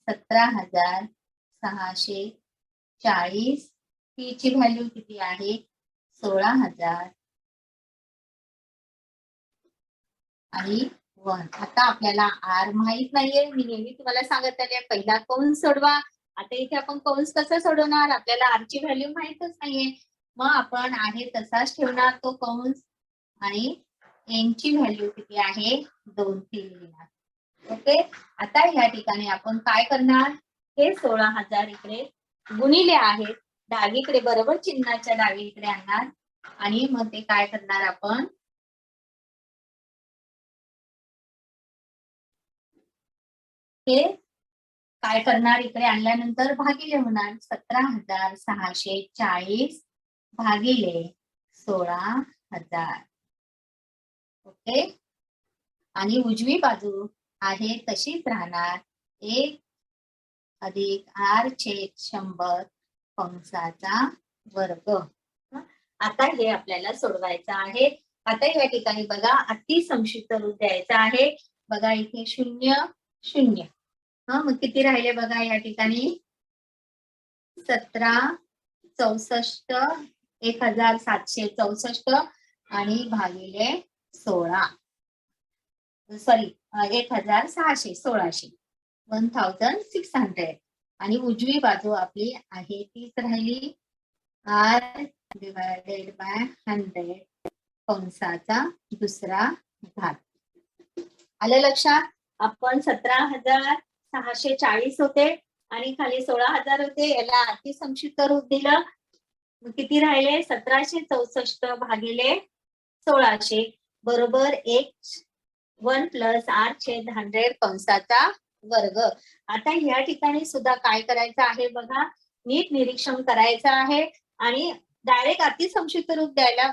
Speaker 1: 17,640. पी ची व्हॅल्यू किती आहे? 16,000 आणि 1. आता आपल्याला आर माहित नाहीये. मी नेहमी तुम्हाला सांगत आले, पहिला कंस सोडवा. आता इथे आपण कंस कसं सोडवणार? आपल्याला आर ची व्हॅल्यू माहितच नाहीये. मग आपण आहे तसाच ठेवणार तो कंस आणि एन ची व्हॅल्यू किती आहे? 2 लिहिणार. ओके. आता या ठिकाणी आपण काय करणार? हे 16,000 इकडे गुणिले आहेत, डावीकडे बरोबर चिन्हाच्या डावीकडे आणणार आणि मग ते काय करणार आपण? हे काय करणार? इकडे आणल्यानंतर भागिले होणार. 17,640 भागिले 16,000. ओके. आणि उजवी बाजू आहे तशीच राहणार. 1 + r/100 कंसाचा वर्ग. आता हे आपल्याला सोडवायचं आहे. आता या ठिकाणी बघा, अति संक्षिप्त रूप द्यायचं आहे. बघा इथे 0 0. मग किती राहिले बघा या ठिकाणी? 1764 1764 आणि भागिले 16. सॉरी, 1600 1600. आणि उजवी बाजू आपली आहे तीच राहिली. r / 100 कंसाचा दुसरा घात. आलं लक्षात? आपण 17,640 होते आणि खाली 16,000 होते. याला अति संक्षिप्त रूप दिलं. किती राहिले? 1764 भागिले 1600 बरोबर 1 + r/100 कंसाचा वर्ग. आता या ठिकाणी सुद्धा काय करायचं आहे बघा, नीट निरीक्षण करायचं आहे आणि डायरेक्ट अतिसंक्षिप्त रूप द्यायला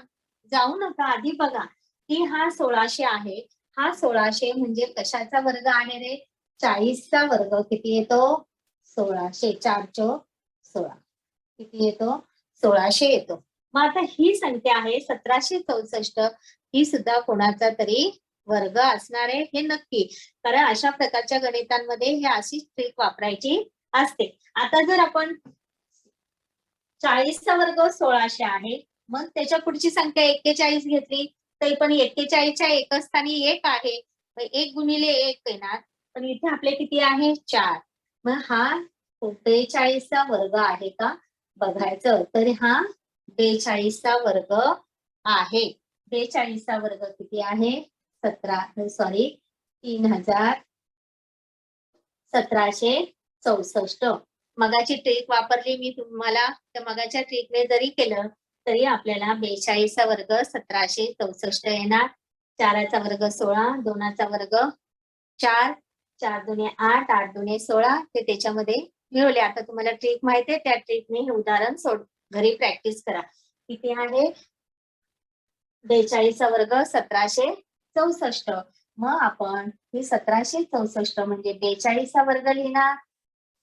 Speaker 1: जाऊ नका. आधी बघा की हा 1600 आहे. हा 1600 म्हणजे कशाचा वर्ग आहे रे? 40चा वर्ग. किती येतो? 1600. 4 चोक 16. किती येतो? 1600 येतो. मग आता ही संख्या आहे 1764. ही सुद्धा कोणाचा तरी वर्ग असणार आहे हे नक्की. कारण अशा प्रकारच्या गणितांमध्ये हे अशी ट्रिक वापरायची असते. आता जर आपण 40चा वर्ग 1600 आहे, मग त्याच्या पुढची संख्या 41 घेतली तरी पण 41च्या एक स्थानी 1 आहे. 1 गुणिले 1 येणार. पण इथे आपले किती आहे? 4. मग हा 42चा वर्ग आहे का बघायचं. तर हा 42चा वर्ग आहे. 42चा वर्ग किती आहे? 3764. मगाची ट्रिक वापरली मी तुम्हाला. तर मगाच्या ट्रिकने जरी केलं तरी आपल्याला 42चा वर्ग 1764 येणार. 4चा वर्ग 16, 2चा वर्ग 4, 4 दुने 8, 8 दुने 16 ते त्याच्यामध्ये मिळवले. आता तुम्हाला ट्रिक माहिती आहे, त्या ट्रिकने हे उदाहरण घरी प्रॅक्टिस करा. किती आहे? 42चा वर्ग 1764. मग आपण हे 1764 म्हणजे 42चा वर्ग लिहिणार.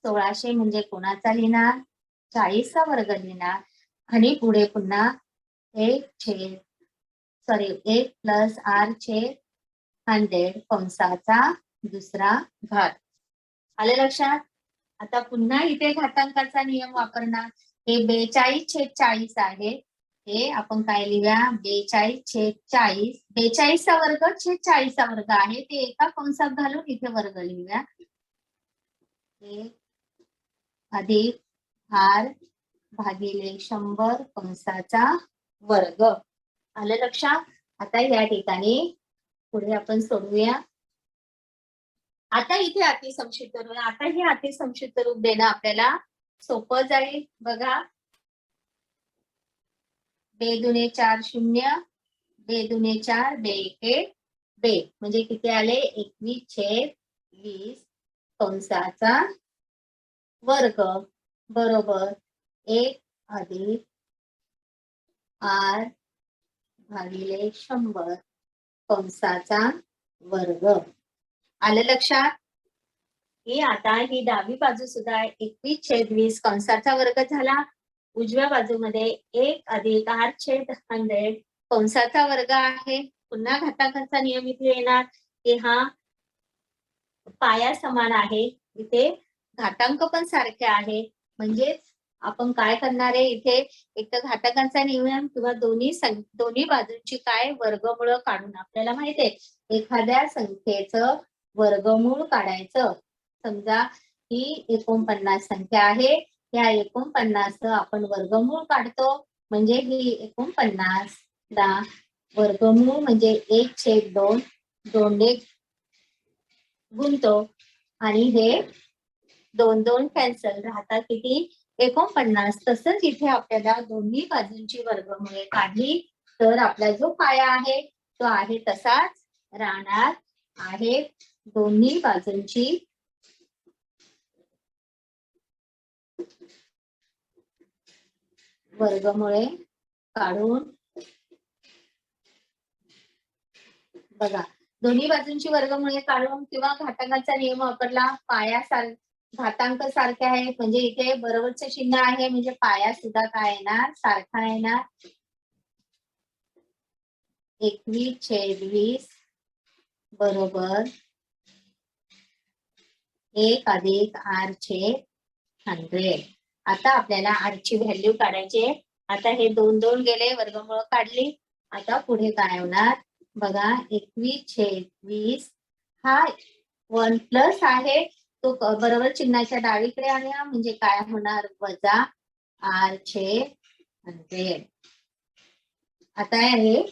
Speaker 1: 1600 म्हणजे कोणाचा लिहिणार? 40चा वर्ग लिहिणार. आणि पुढे पुन्हा 1 प्लस r छेद 100 कंसाचा दुसरा घात. आले लक्षात? आता पुन्हा इथे घातांकाचा नियम वापरणार. हे 42/40 आहे. हे आपण काय लिहूया? 42/40. 42चा वर्ग छेद 40चा वर्ग आहे. ते एका कंसात घालून इथे वर्ग लिहूया. अधिक r भागिले 100 कंसाचा वर्ग. आलं लक्षात? आता या ठिकाणी पुढे आपण सोडवूया. आता इथे अतिसंक्षिप्त रूप. आता हे अतिसंक्षिप्त रूप देणं आपल्याला सोपं जाईल. बघा, 2 दुने 4 0, 2 दुने 4, 2 एके 2 म्हणजे किती आले? 21/20 कंसाचा वर्ग बरोबर 1 अधिक r भागिले 100 कंसाचा वर्ग. आलं लक्षात? ही आता ही डावी बाजू सुद्धा 21/20 कंसाचा वर्ग झाला. उजव्या बाजूमध्ये 1 अधिक r छेद 100 कंसाचा वर्ग आहे. पुन्हा घातांकाचा नियम इथे येणार की हा पाया समान आहे. इथे घातांक पण सारखे आहे. म्हणजेच आपण काय करणार आहे इथे? एक तर घातांकाचा नियम किंवा दोन्ही बाजूंची काय वर्गमूळ काढून आपल्याला माहिती आहे एखाद्या संख्येचं वर्गमूळ काढायचं. समजा ही 49 संख्या आहे. या 49 आपण वर्गमूळ काढतो. म्हणजे ही 49 ला वर्गमूळ म्हणजे 1/2 दोनने गुणतो आणि हे 2 2 कॅन्सल राहतात. किती? 49. तसंच इथे आपल्याला दोन्ही बाजूंची वर्गमुळे काढली तर आपला जो पाया आहे तो आहे तसाच राहणार आहे. दोन्ही बाजूंची वर्गमुळे काढून बघा, दोन्ही बाजूंची वर्गमुळे काढून किंवा घातांकाचा नियम वापरला. घातांक सारखे आहेत म्हणजे इथे बरोबरचे चिन्ह आहे म्हणजे पाया सुद्धा काय येणार? सारखा येणार. 21/20 बरोबर 1 अधिक r छेद 100. आता आपल्याला r ची व्हॅल्यू काढायची आहे. आता हे 2 2 गेले, वर्गमूळ काढली. आता पुढे काय होणार बघा? 21/20 हा 1 प्लस आहे तो बरोबर चिन्हाच्या डावीकडे आणूया. म्हणजे काय होणार? वजा r छेद 100. आता आहे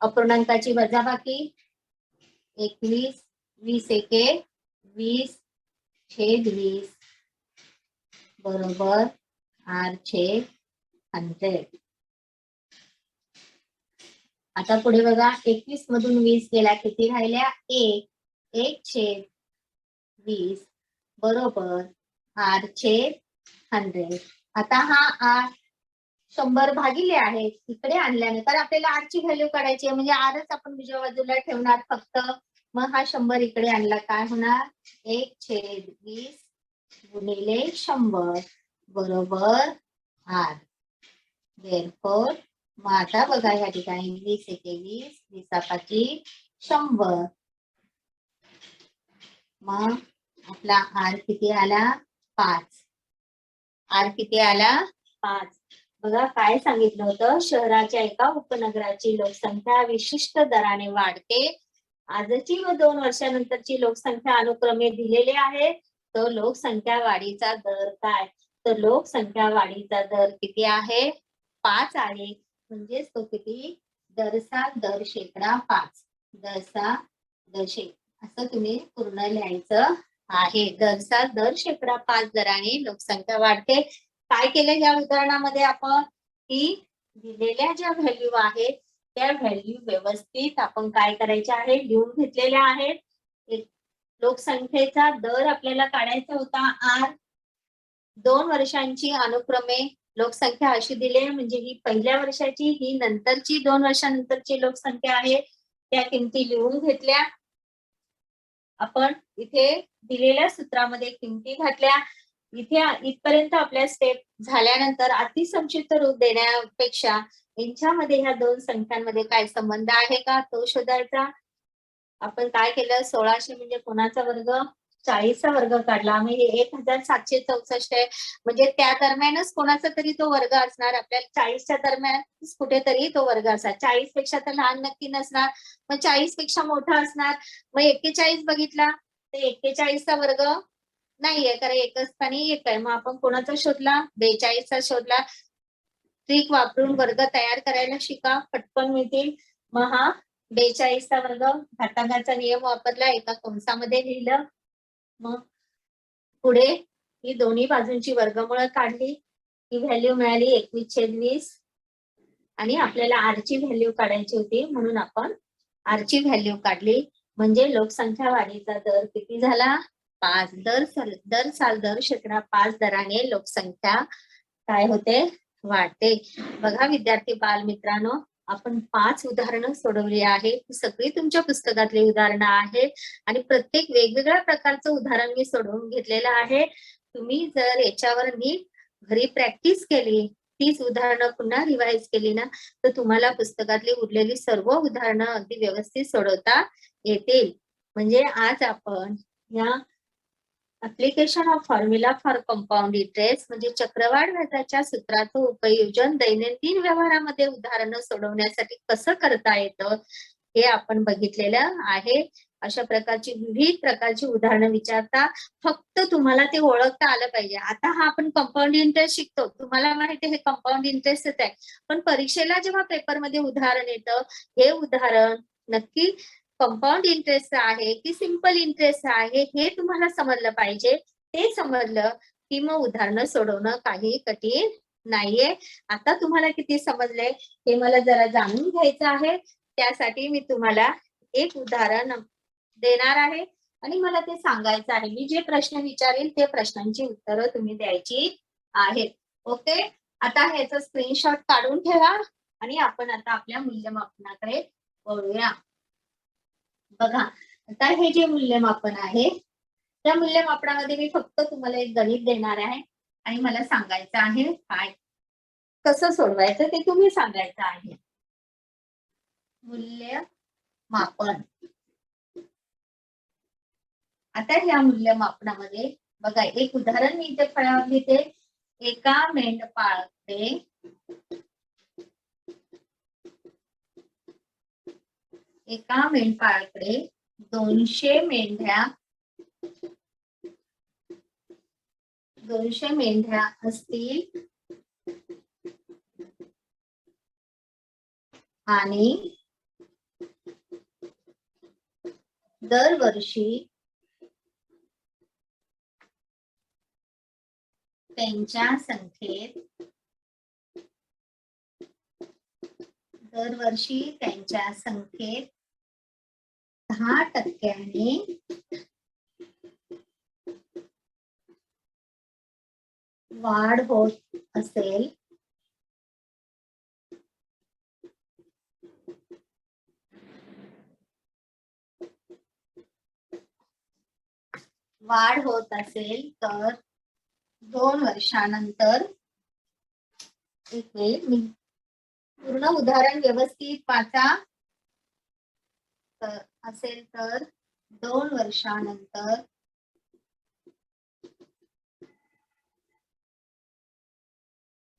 Speaker 1: अपूर्णांकाची वजाबाकी. 21 20 एके 20/20 बरोबर r छेद 100. आता पुढे बघा, 21 मधून 20 गेला, किती राहिल्या? 1 1/20 बरोबर r छेद 100. आता हा 100 भागिले आहे इकडे आणल्यानंतर आपल्याला आरची व्हॅल्यू काढायची आहे, म्हणजे आरच आपण उजव्या बाजूला ठेवणार फक्त. मग हा 100 इकडे आणला काय होणार, 1/20 गुणिले 100 बरोबर आर. देअरफॉर मग आता बघा या ठिकाणी 20 एके 20, 20 100. मग आपला आर किती आला, 5. आर किती आला, 5. बघा काय सांगितलं होतं, शहराच्या एका उपनगराची लोकसंख्या विशिष्ट दराने वाढते. आजची व 2 वर्षानंतरची लोकसंख्या अनुक्रमे दिलेली आहे. तर लोकसंख्या वाढीचा दर काय, तर लोकसंख्या वाढीचा दर किती आहे, 5 आहे. म्हणजेच तो किती, दरसाल दर शेकडा 5. दरसाल दर शेकडा असं तुम्ही पूर्ण लिहायचं आहे. दरसाल दर शेकडा 5 दराने लोकसंख्या वाढते. काय केलं या उदाहरणामध्ये आपण, की दिलेल्या ज्या व्हॅल्यू आहेत त्या व्हॅल्यू व्यवस्थित आपण काय करायच्या आहे, लिहून घेतलेल्या आहेत. लोकसंख्येचा दर आपल्याला काढायचा होता आर. 2 वर्षांची अनुक्रमे लोकसंख्या अशी दिली आहे, म्हणजे ही पहिल्या वर्षाची, ही नंतरची 2 वर्षानंतरची लोकसंख्या आहे. त्या किमती लिहून घेतल्या आपण. इथे दिलेल्या सूत्रामध्ये किमती घातल्या. इथे इथपर्यंत आपल्या स्टेप झाल्यानंतर अतिसंक्षिप्त रूप देण्यापेक्षा यांच्यामध्ये ह्या दोन संख्यांमध्ये काय संबंध आहे का तो शोधायचा. आपण काय केलं, 1600 म्हणजे कोणाचा वर्ग, 40चा वर्ग काढला. म्हणजे 1764 आहे, म्हणजे त्या दरम्यानच कोणाचा तरी तो वर्ग असणार. आपल्याला 40च्या दरम्यान कुठेतरी तो वर्ग असणार. 40 पेक्षा तर लहान नक्की नसणार, मग 40 पेक्षा मोठा असणार. मग 41 बघितला तर 41चा वर्ग नाहीये, कारण एकच स्थानी एक आहे. मग आपण कोणाचा शोधला, 42चा शोधला. ट्रिक वापरून वर्ग तयार करायला शिका, पटकन मिळतील. मग हा 42चा वर्ग घातांकाचा नियम वापरला, एका कंसामध्ये लिहिलं. मग पुढे ही दोन्ही बाजूंची वर्गमूळ काढली, ही व्हॅल्यू मिळाली 21/20. आणि आपल्याला आरची व्हॅल्यू काढायची होती, म्हणून आपण आरची व्हॅल्यू काढली. म्हणजे लोकसंख्या वाढीचा दर किती झाला, 5. दर शेकडा 5 दराने लोकसंख्या काय होते, वाढते. बघा विद्यार्थी बालमित्रांनो, आपण 5 उदाहरणं सोडवली आहेत. सगळी तुमच्या पुस्तकातली उदाहरणं आहेत आणि प्रत्येक वेगवेगळ्या प्रकारचं उदाहरण मी सोडवून घेतलेलं आहे. तुम्ही जर याच्यावर नीट घरी प्रॅक्टिस केली, 30 उदाहरणं पुन्हा रिवाइज केली ना, तर तुम्हाला पुस्तकातली उरलेली सर्व उदाहरणं अगदी व्यवस्थित सोडवता येतील. म्हणजे आज आपण या application of formula for compound interest म्हणजे चक्रवाढ व्याजाच्या सूत्राचं उपयोजन दैनंदिन व्यवहारामध्ये उदाहरणं सोडवण्यासाठी कसं करता येतं हे आपण बघितलेलं आहे. अशा प्रकारची विविध प्रकारची उदाहरणं विचारता, फक्त तुम्हाला ते ओळखता आलं पाहिजे. आता हा आपण कंपाऊंड इंटरेस्ट शिकतो, तुम्हाला माहिती आहे हे कंपाऊंड इंटरेस्टच आहे, पण परीक्षेला जेव्हा पेपरमध्ये उदाहरण येतं, हे उदाहरण नक्की कंपाऊंड इंटरेस्ट आहे की सिंपल इंटरेस्ट आहे हे तुम्हाला समजलं पाहिजे. ते समजलं की मग उदाहरणं सोडवणं काही कठीण नाहीये. आता तुम्हाला किती समजले हे मला जरा जाणून घ्यायचं आहे. त्यासाठी मी तुम्हाला एक उदाहरण देणार आहे आणि मला ते सांगायचं आहे. मी जे प्रश्न विचारेल ते प्रश्नांची उत्तरं तुम्ही द्यायची आहेत. ओके, आता ह्याचा स्क्रीनशॉट काढून ठेवा आणि आपण आता आपल्या मूल्यमापनाकडे वळूया. बघा आता हे जे मूल्यमापन आहे, त्या मूल्यमापनामध्ये मी फक्त तुम्हाला एक गणित देणार आहे आणि मला सांगायचं आहे काय कसं सोडवायचं ते तुम्ही सांगायचं आहे. मूल्यमापन. आता ह्या मूल्यमापनामध्ये बघा एक उदाहरण मी इथे फळ्यावर लिहिते. एका मेंढपाळाकडे एका मेंढपाळाकडे 200 मेंढ्या असतील आणि दरवर्षी त्यांच्या संख्येत 10% 10% वाढ होत असेल तर 2 वर्षानंतर, एक वेळ मी पूर्ण उदाहरण व्यवस्थित वाचा, असेल तर 2 वर्षानंतर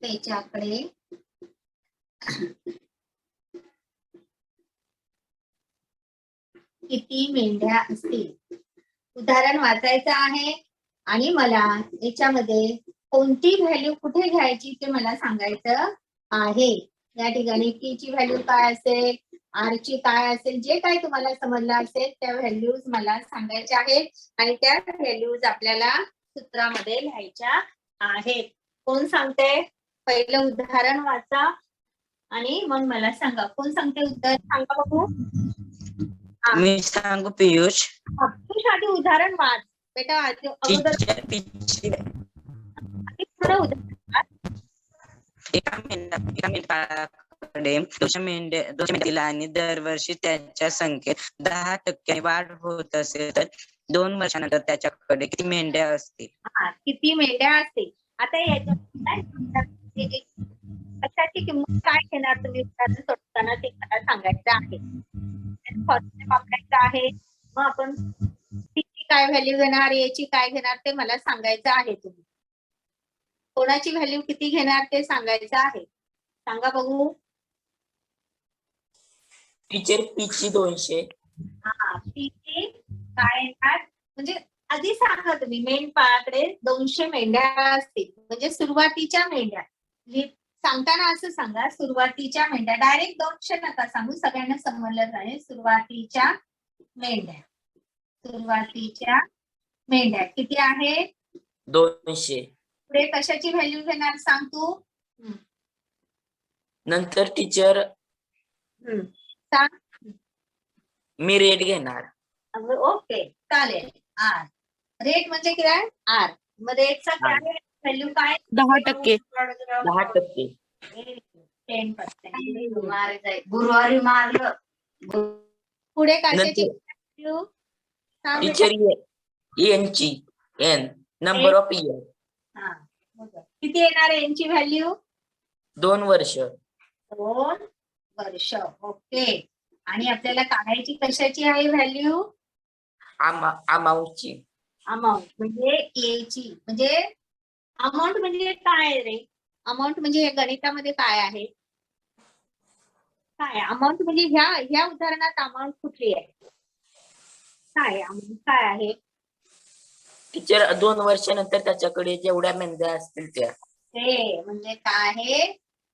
Speaker 1: त्याच्याकडे किती मेंढ्या असतील. उदाहरण वाचायचं आहे आणि मला याच्यामध्ये कोणती व्हॅल्यू कुठे घ्यायची ते मला सांगायचं आहे. या ठिकाणी पी ची व्हॅल्यू काय असेल, आर ची काय असेल, जे काही तुम्हाला समजलं असेल त्या व्हॅल्यूज मला सांगायच्या आहेत आणि त्या व्हॅल्यूज आपल्याला सूत्रामध्ये लिहायच्या आहेत. कोण सांगते? पहिलं उदाहरण वाचा आणि मग मला सांगा. कोण सांगते उत्तर? सांगा बघू.
Speaker 2: मी सांगू पियुष.
Speaker 1: पियुष आधी उदाहरण वाच बेटा. अगोदर
Speaker 2: एका मेंढपाळाकडे 200 मेंढ्या आणि दरवर्षी त्याच्या संख्येत 10% वाढ होत असेल तर 2 वर्षानंतर त्याच्याकडे किती मेंढ्या असतील?
Speaker 1: किती मेंढ्या असतील. आता याच्यात कशाची किंमत काय घेणार तुम्ही उदाहरण सोडताना ते मला सांगायचं आहे. वापरायचं आहे. मग आपण ची काय व्हॅल्यू घेणार, याची काय घेणार ते मला सांगायचं आहे. तुम्ही कोणाची व्हॅल्यू किती घेणार ते सांगायचं आहे. सांगा बघू.
Speaker 2: टीचर पी ची 200.
Speaker 1: पी ची काय येणार म्हणजे आधी सांगा तुम्ही. मेंढपाळाकडे 200 मेंढ्या असतील म्हणजे सुरुवातीच्या मेंढ्या. सांगताना असं सांगा, सुरुवातीच्या मेंढ्या. डायरेक्ट 200 नका सांगू, सगळ्यांना समजलं जाईल. सुरुवातीच्या मेंढ्या. सुरुवातीच्या मेंढ्या किती आहे?
Speaker 2: 200.
Speaker 1: पुढे कशाची व्हॅल्यू घेणार सांग तू.
Speaker 2: नंतर टीचर
Speaker 1: सांग.
Speaker 2: मी रेट घेणार.
Speaker 1: ओके चालेल. आर रेट म्हणजे काय? आर मध्ये रेटचा काय व्हॅल्यू काय?
Speaker 2: 10%. 10%.
Speaker 1: 10%. गुरुवारी मारलं. पुढे कशाची व्हॅल्यू?
Speaker 2: टीचर एनची एन नंबर ऑफ इयर.
Speaker 1: किती येणार आहे एनची व्हॅल्यू?
Speaker 2: 2 वर्ष.
Speaker 1: 2 वर्ष. ओके. आणि आपल्याला काढायची कशाची आहे व्हॅल्यू?
Speaker 2: अमाऊंटची.
Speaker 1: अमाऊंट म्हणजे ए ची. म्हणजे अमाऊंट म्हणजे काय रे? अमाऊंट म्हणजे गणितामध्ये काय आहे? काय अमाऊंट म्हणजे ह्या उदाहरणात अमाऊंट कुठली आहे? काय अमाऊंट काय आहे?
Speaker 2: टीचर 2 वर्षानंतर त्याच्याकडे जेवढ्या मेंढ्या असतील त्या. ते
Speaker 1: म्हणजे काय आहे?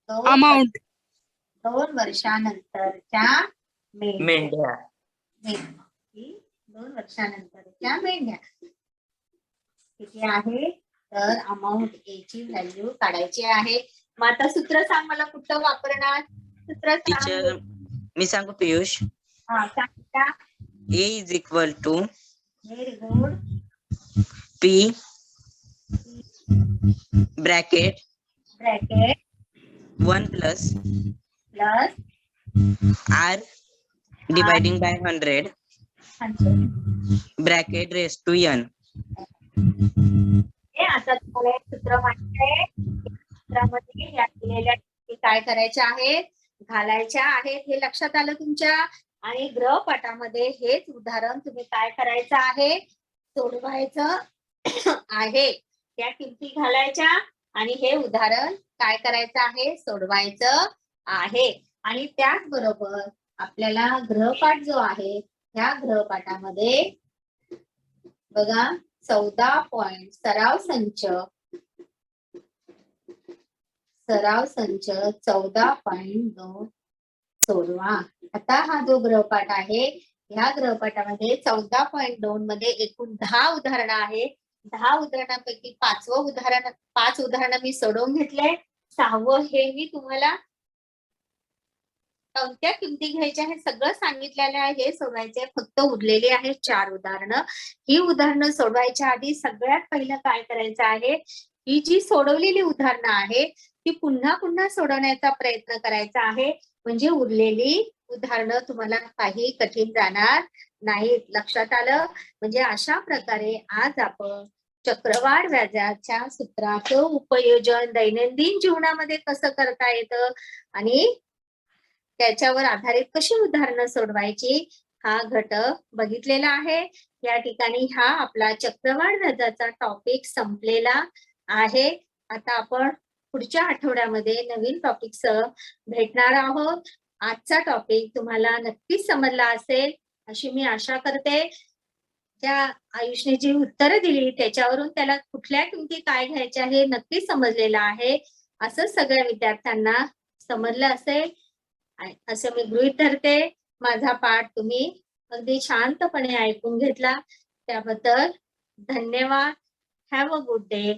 Speaker 2: अमाऊंट.
Speaker 1: 2 वर्षानंतरच्या
Speaker 2: मेंढ्या.
Speaker 1: 2 वर्षानंतरच्या मेंढ्या किती आहे? तर अमाऊंट ए ची व्हॅल्यू काढायची आहे. मग आता सूत्र सांग मला कुठलं वापरणार? सूत्र
Speaker 2: टीचर मी सांगू पियुष.
Speaker 1: सांग.
Speaker 2: A is equal to
Speaker 1: very good.
Speaker 2: P bracket 1 plus R dividing by 100 bracket raise to N.
Speaker 1: आता तुम्हाला एक सूत्र माहिती आहे. सूत्रामध्ये या दिलेल्या काय करायच्या आहेत? घालायच्या आहेत. हे लक्षात आलं तुमच्या? आणि गृहपाठामध्ये हेच उदाहरण तुम्ही काय करायचं आहे? सोडवायचं आहे. त्या किमती घालायच्या आणि हे उदाहरण काय करायचं आहे? सोडवायचं आहे. आणि त्याचबरोबर आपल्याला गृहपाठ जो आहे त्या गृहपाठामध्ये बघा 14 पॉइंट सराव संच 14.2 सोडवा. आता हा जो गृहपाठ आहे ह्या गृहपाठामध्ये 14.2 मध्ये एकूण 10 उदाहरणं आहेत. 10 उदाहरणांपैकी 5 उदाहरणं मी सोडवून घेतले. 6वं हे मी तुम्हाला कोणत्या किमती घ्यायच्या हे सगळं सांगितलेलं आहे. हे सोडवायचे फक्त उरलेले आहेत 4 उदाहरणं. ही उदाहरणं सोडवायच्या आधी सगळ्यात पहिलं काय करायचं आहे ही जी सोडवलेली उदाहरणं आहे ती पुन्हा पुन्हा सोडवण्याचा प्रयत्न करायचा आहे, म्हणजे उरलेली उदाहरणं तुम्हाला काही कठीण जाणार नाहीत. लक्षात आलं? म्हणजे अशा प्रकारे आज आपण चक्रवाढ व्याजाच्या सूत्राचं उपयोजन दैनंदिन जीवनामध्ये कसं करता येतं आणि त्याच्यावर आधारित कशी उदाहरणं सोडवायची हा घटक बघितलेला आहे. या ठिकाणी हा आपला चक्रवाढ व्याजाचा टॉपिक संपलेला आहे. आता आपण पुढच्या आठवड्यामध्ये नवीन टॉपिक सह भेटणार आहोत. आजचा टॉपिक तुम्हाला नक्कीच समजला असेल अशी मी आशा करते. त्या आयुषने जी उत्तरं दिली त्याच्यावरून त्याला कुठल्या किमती काय घ्यायच्या हे नक्की समजलेलं आहे असं सगळ्या विद्यार्थ्यांना समजलं असेल असं मी गृहीत धरते. माझा पाठ तुम्ही अगदी शांतपणे ऐकून घेतला त्याबद्दल धन्यवाद. Have a good day.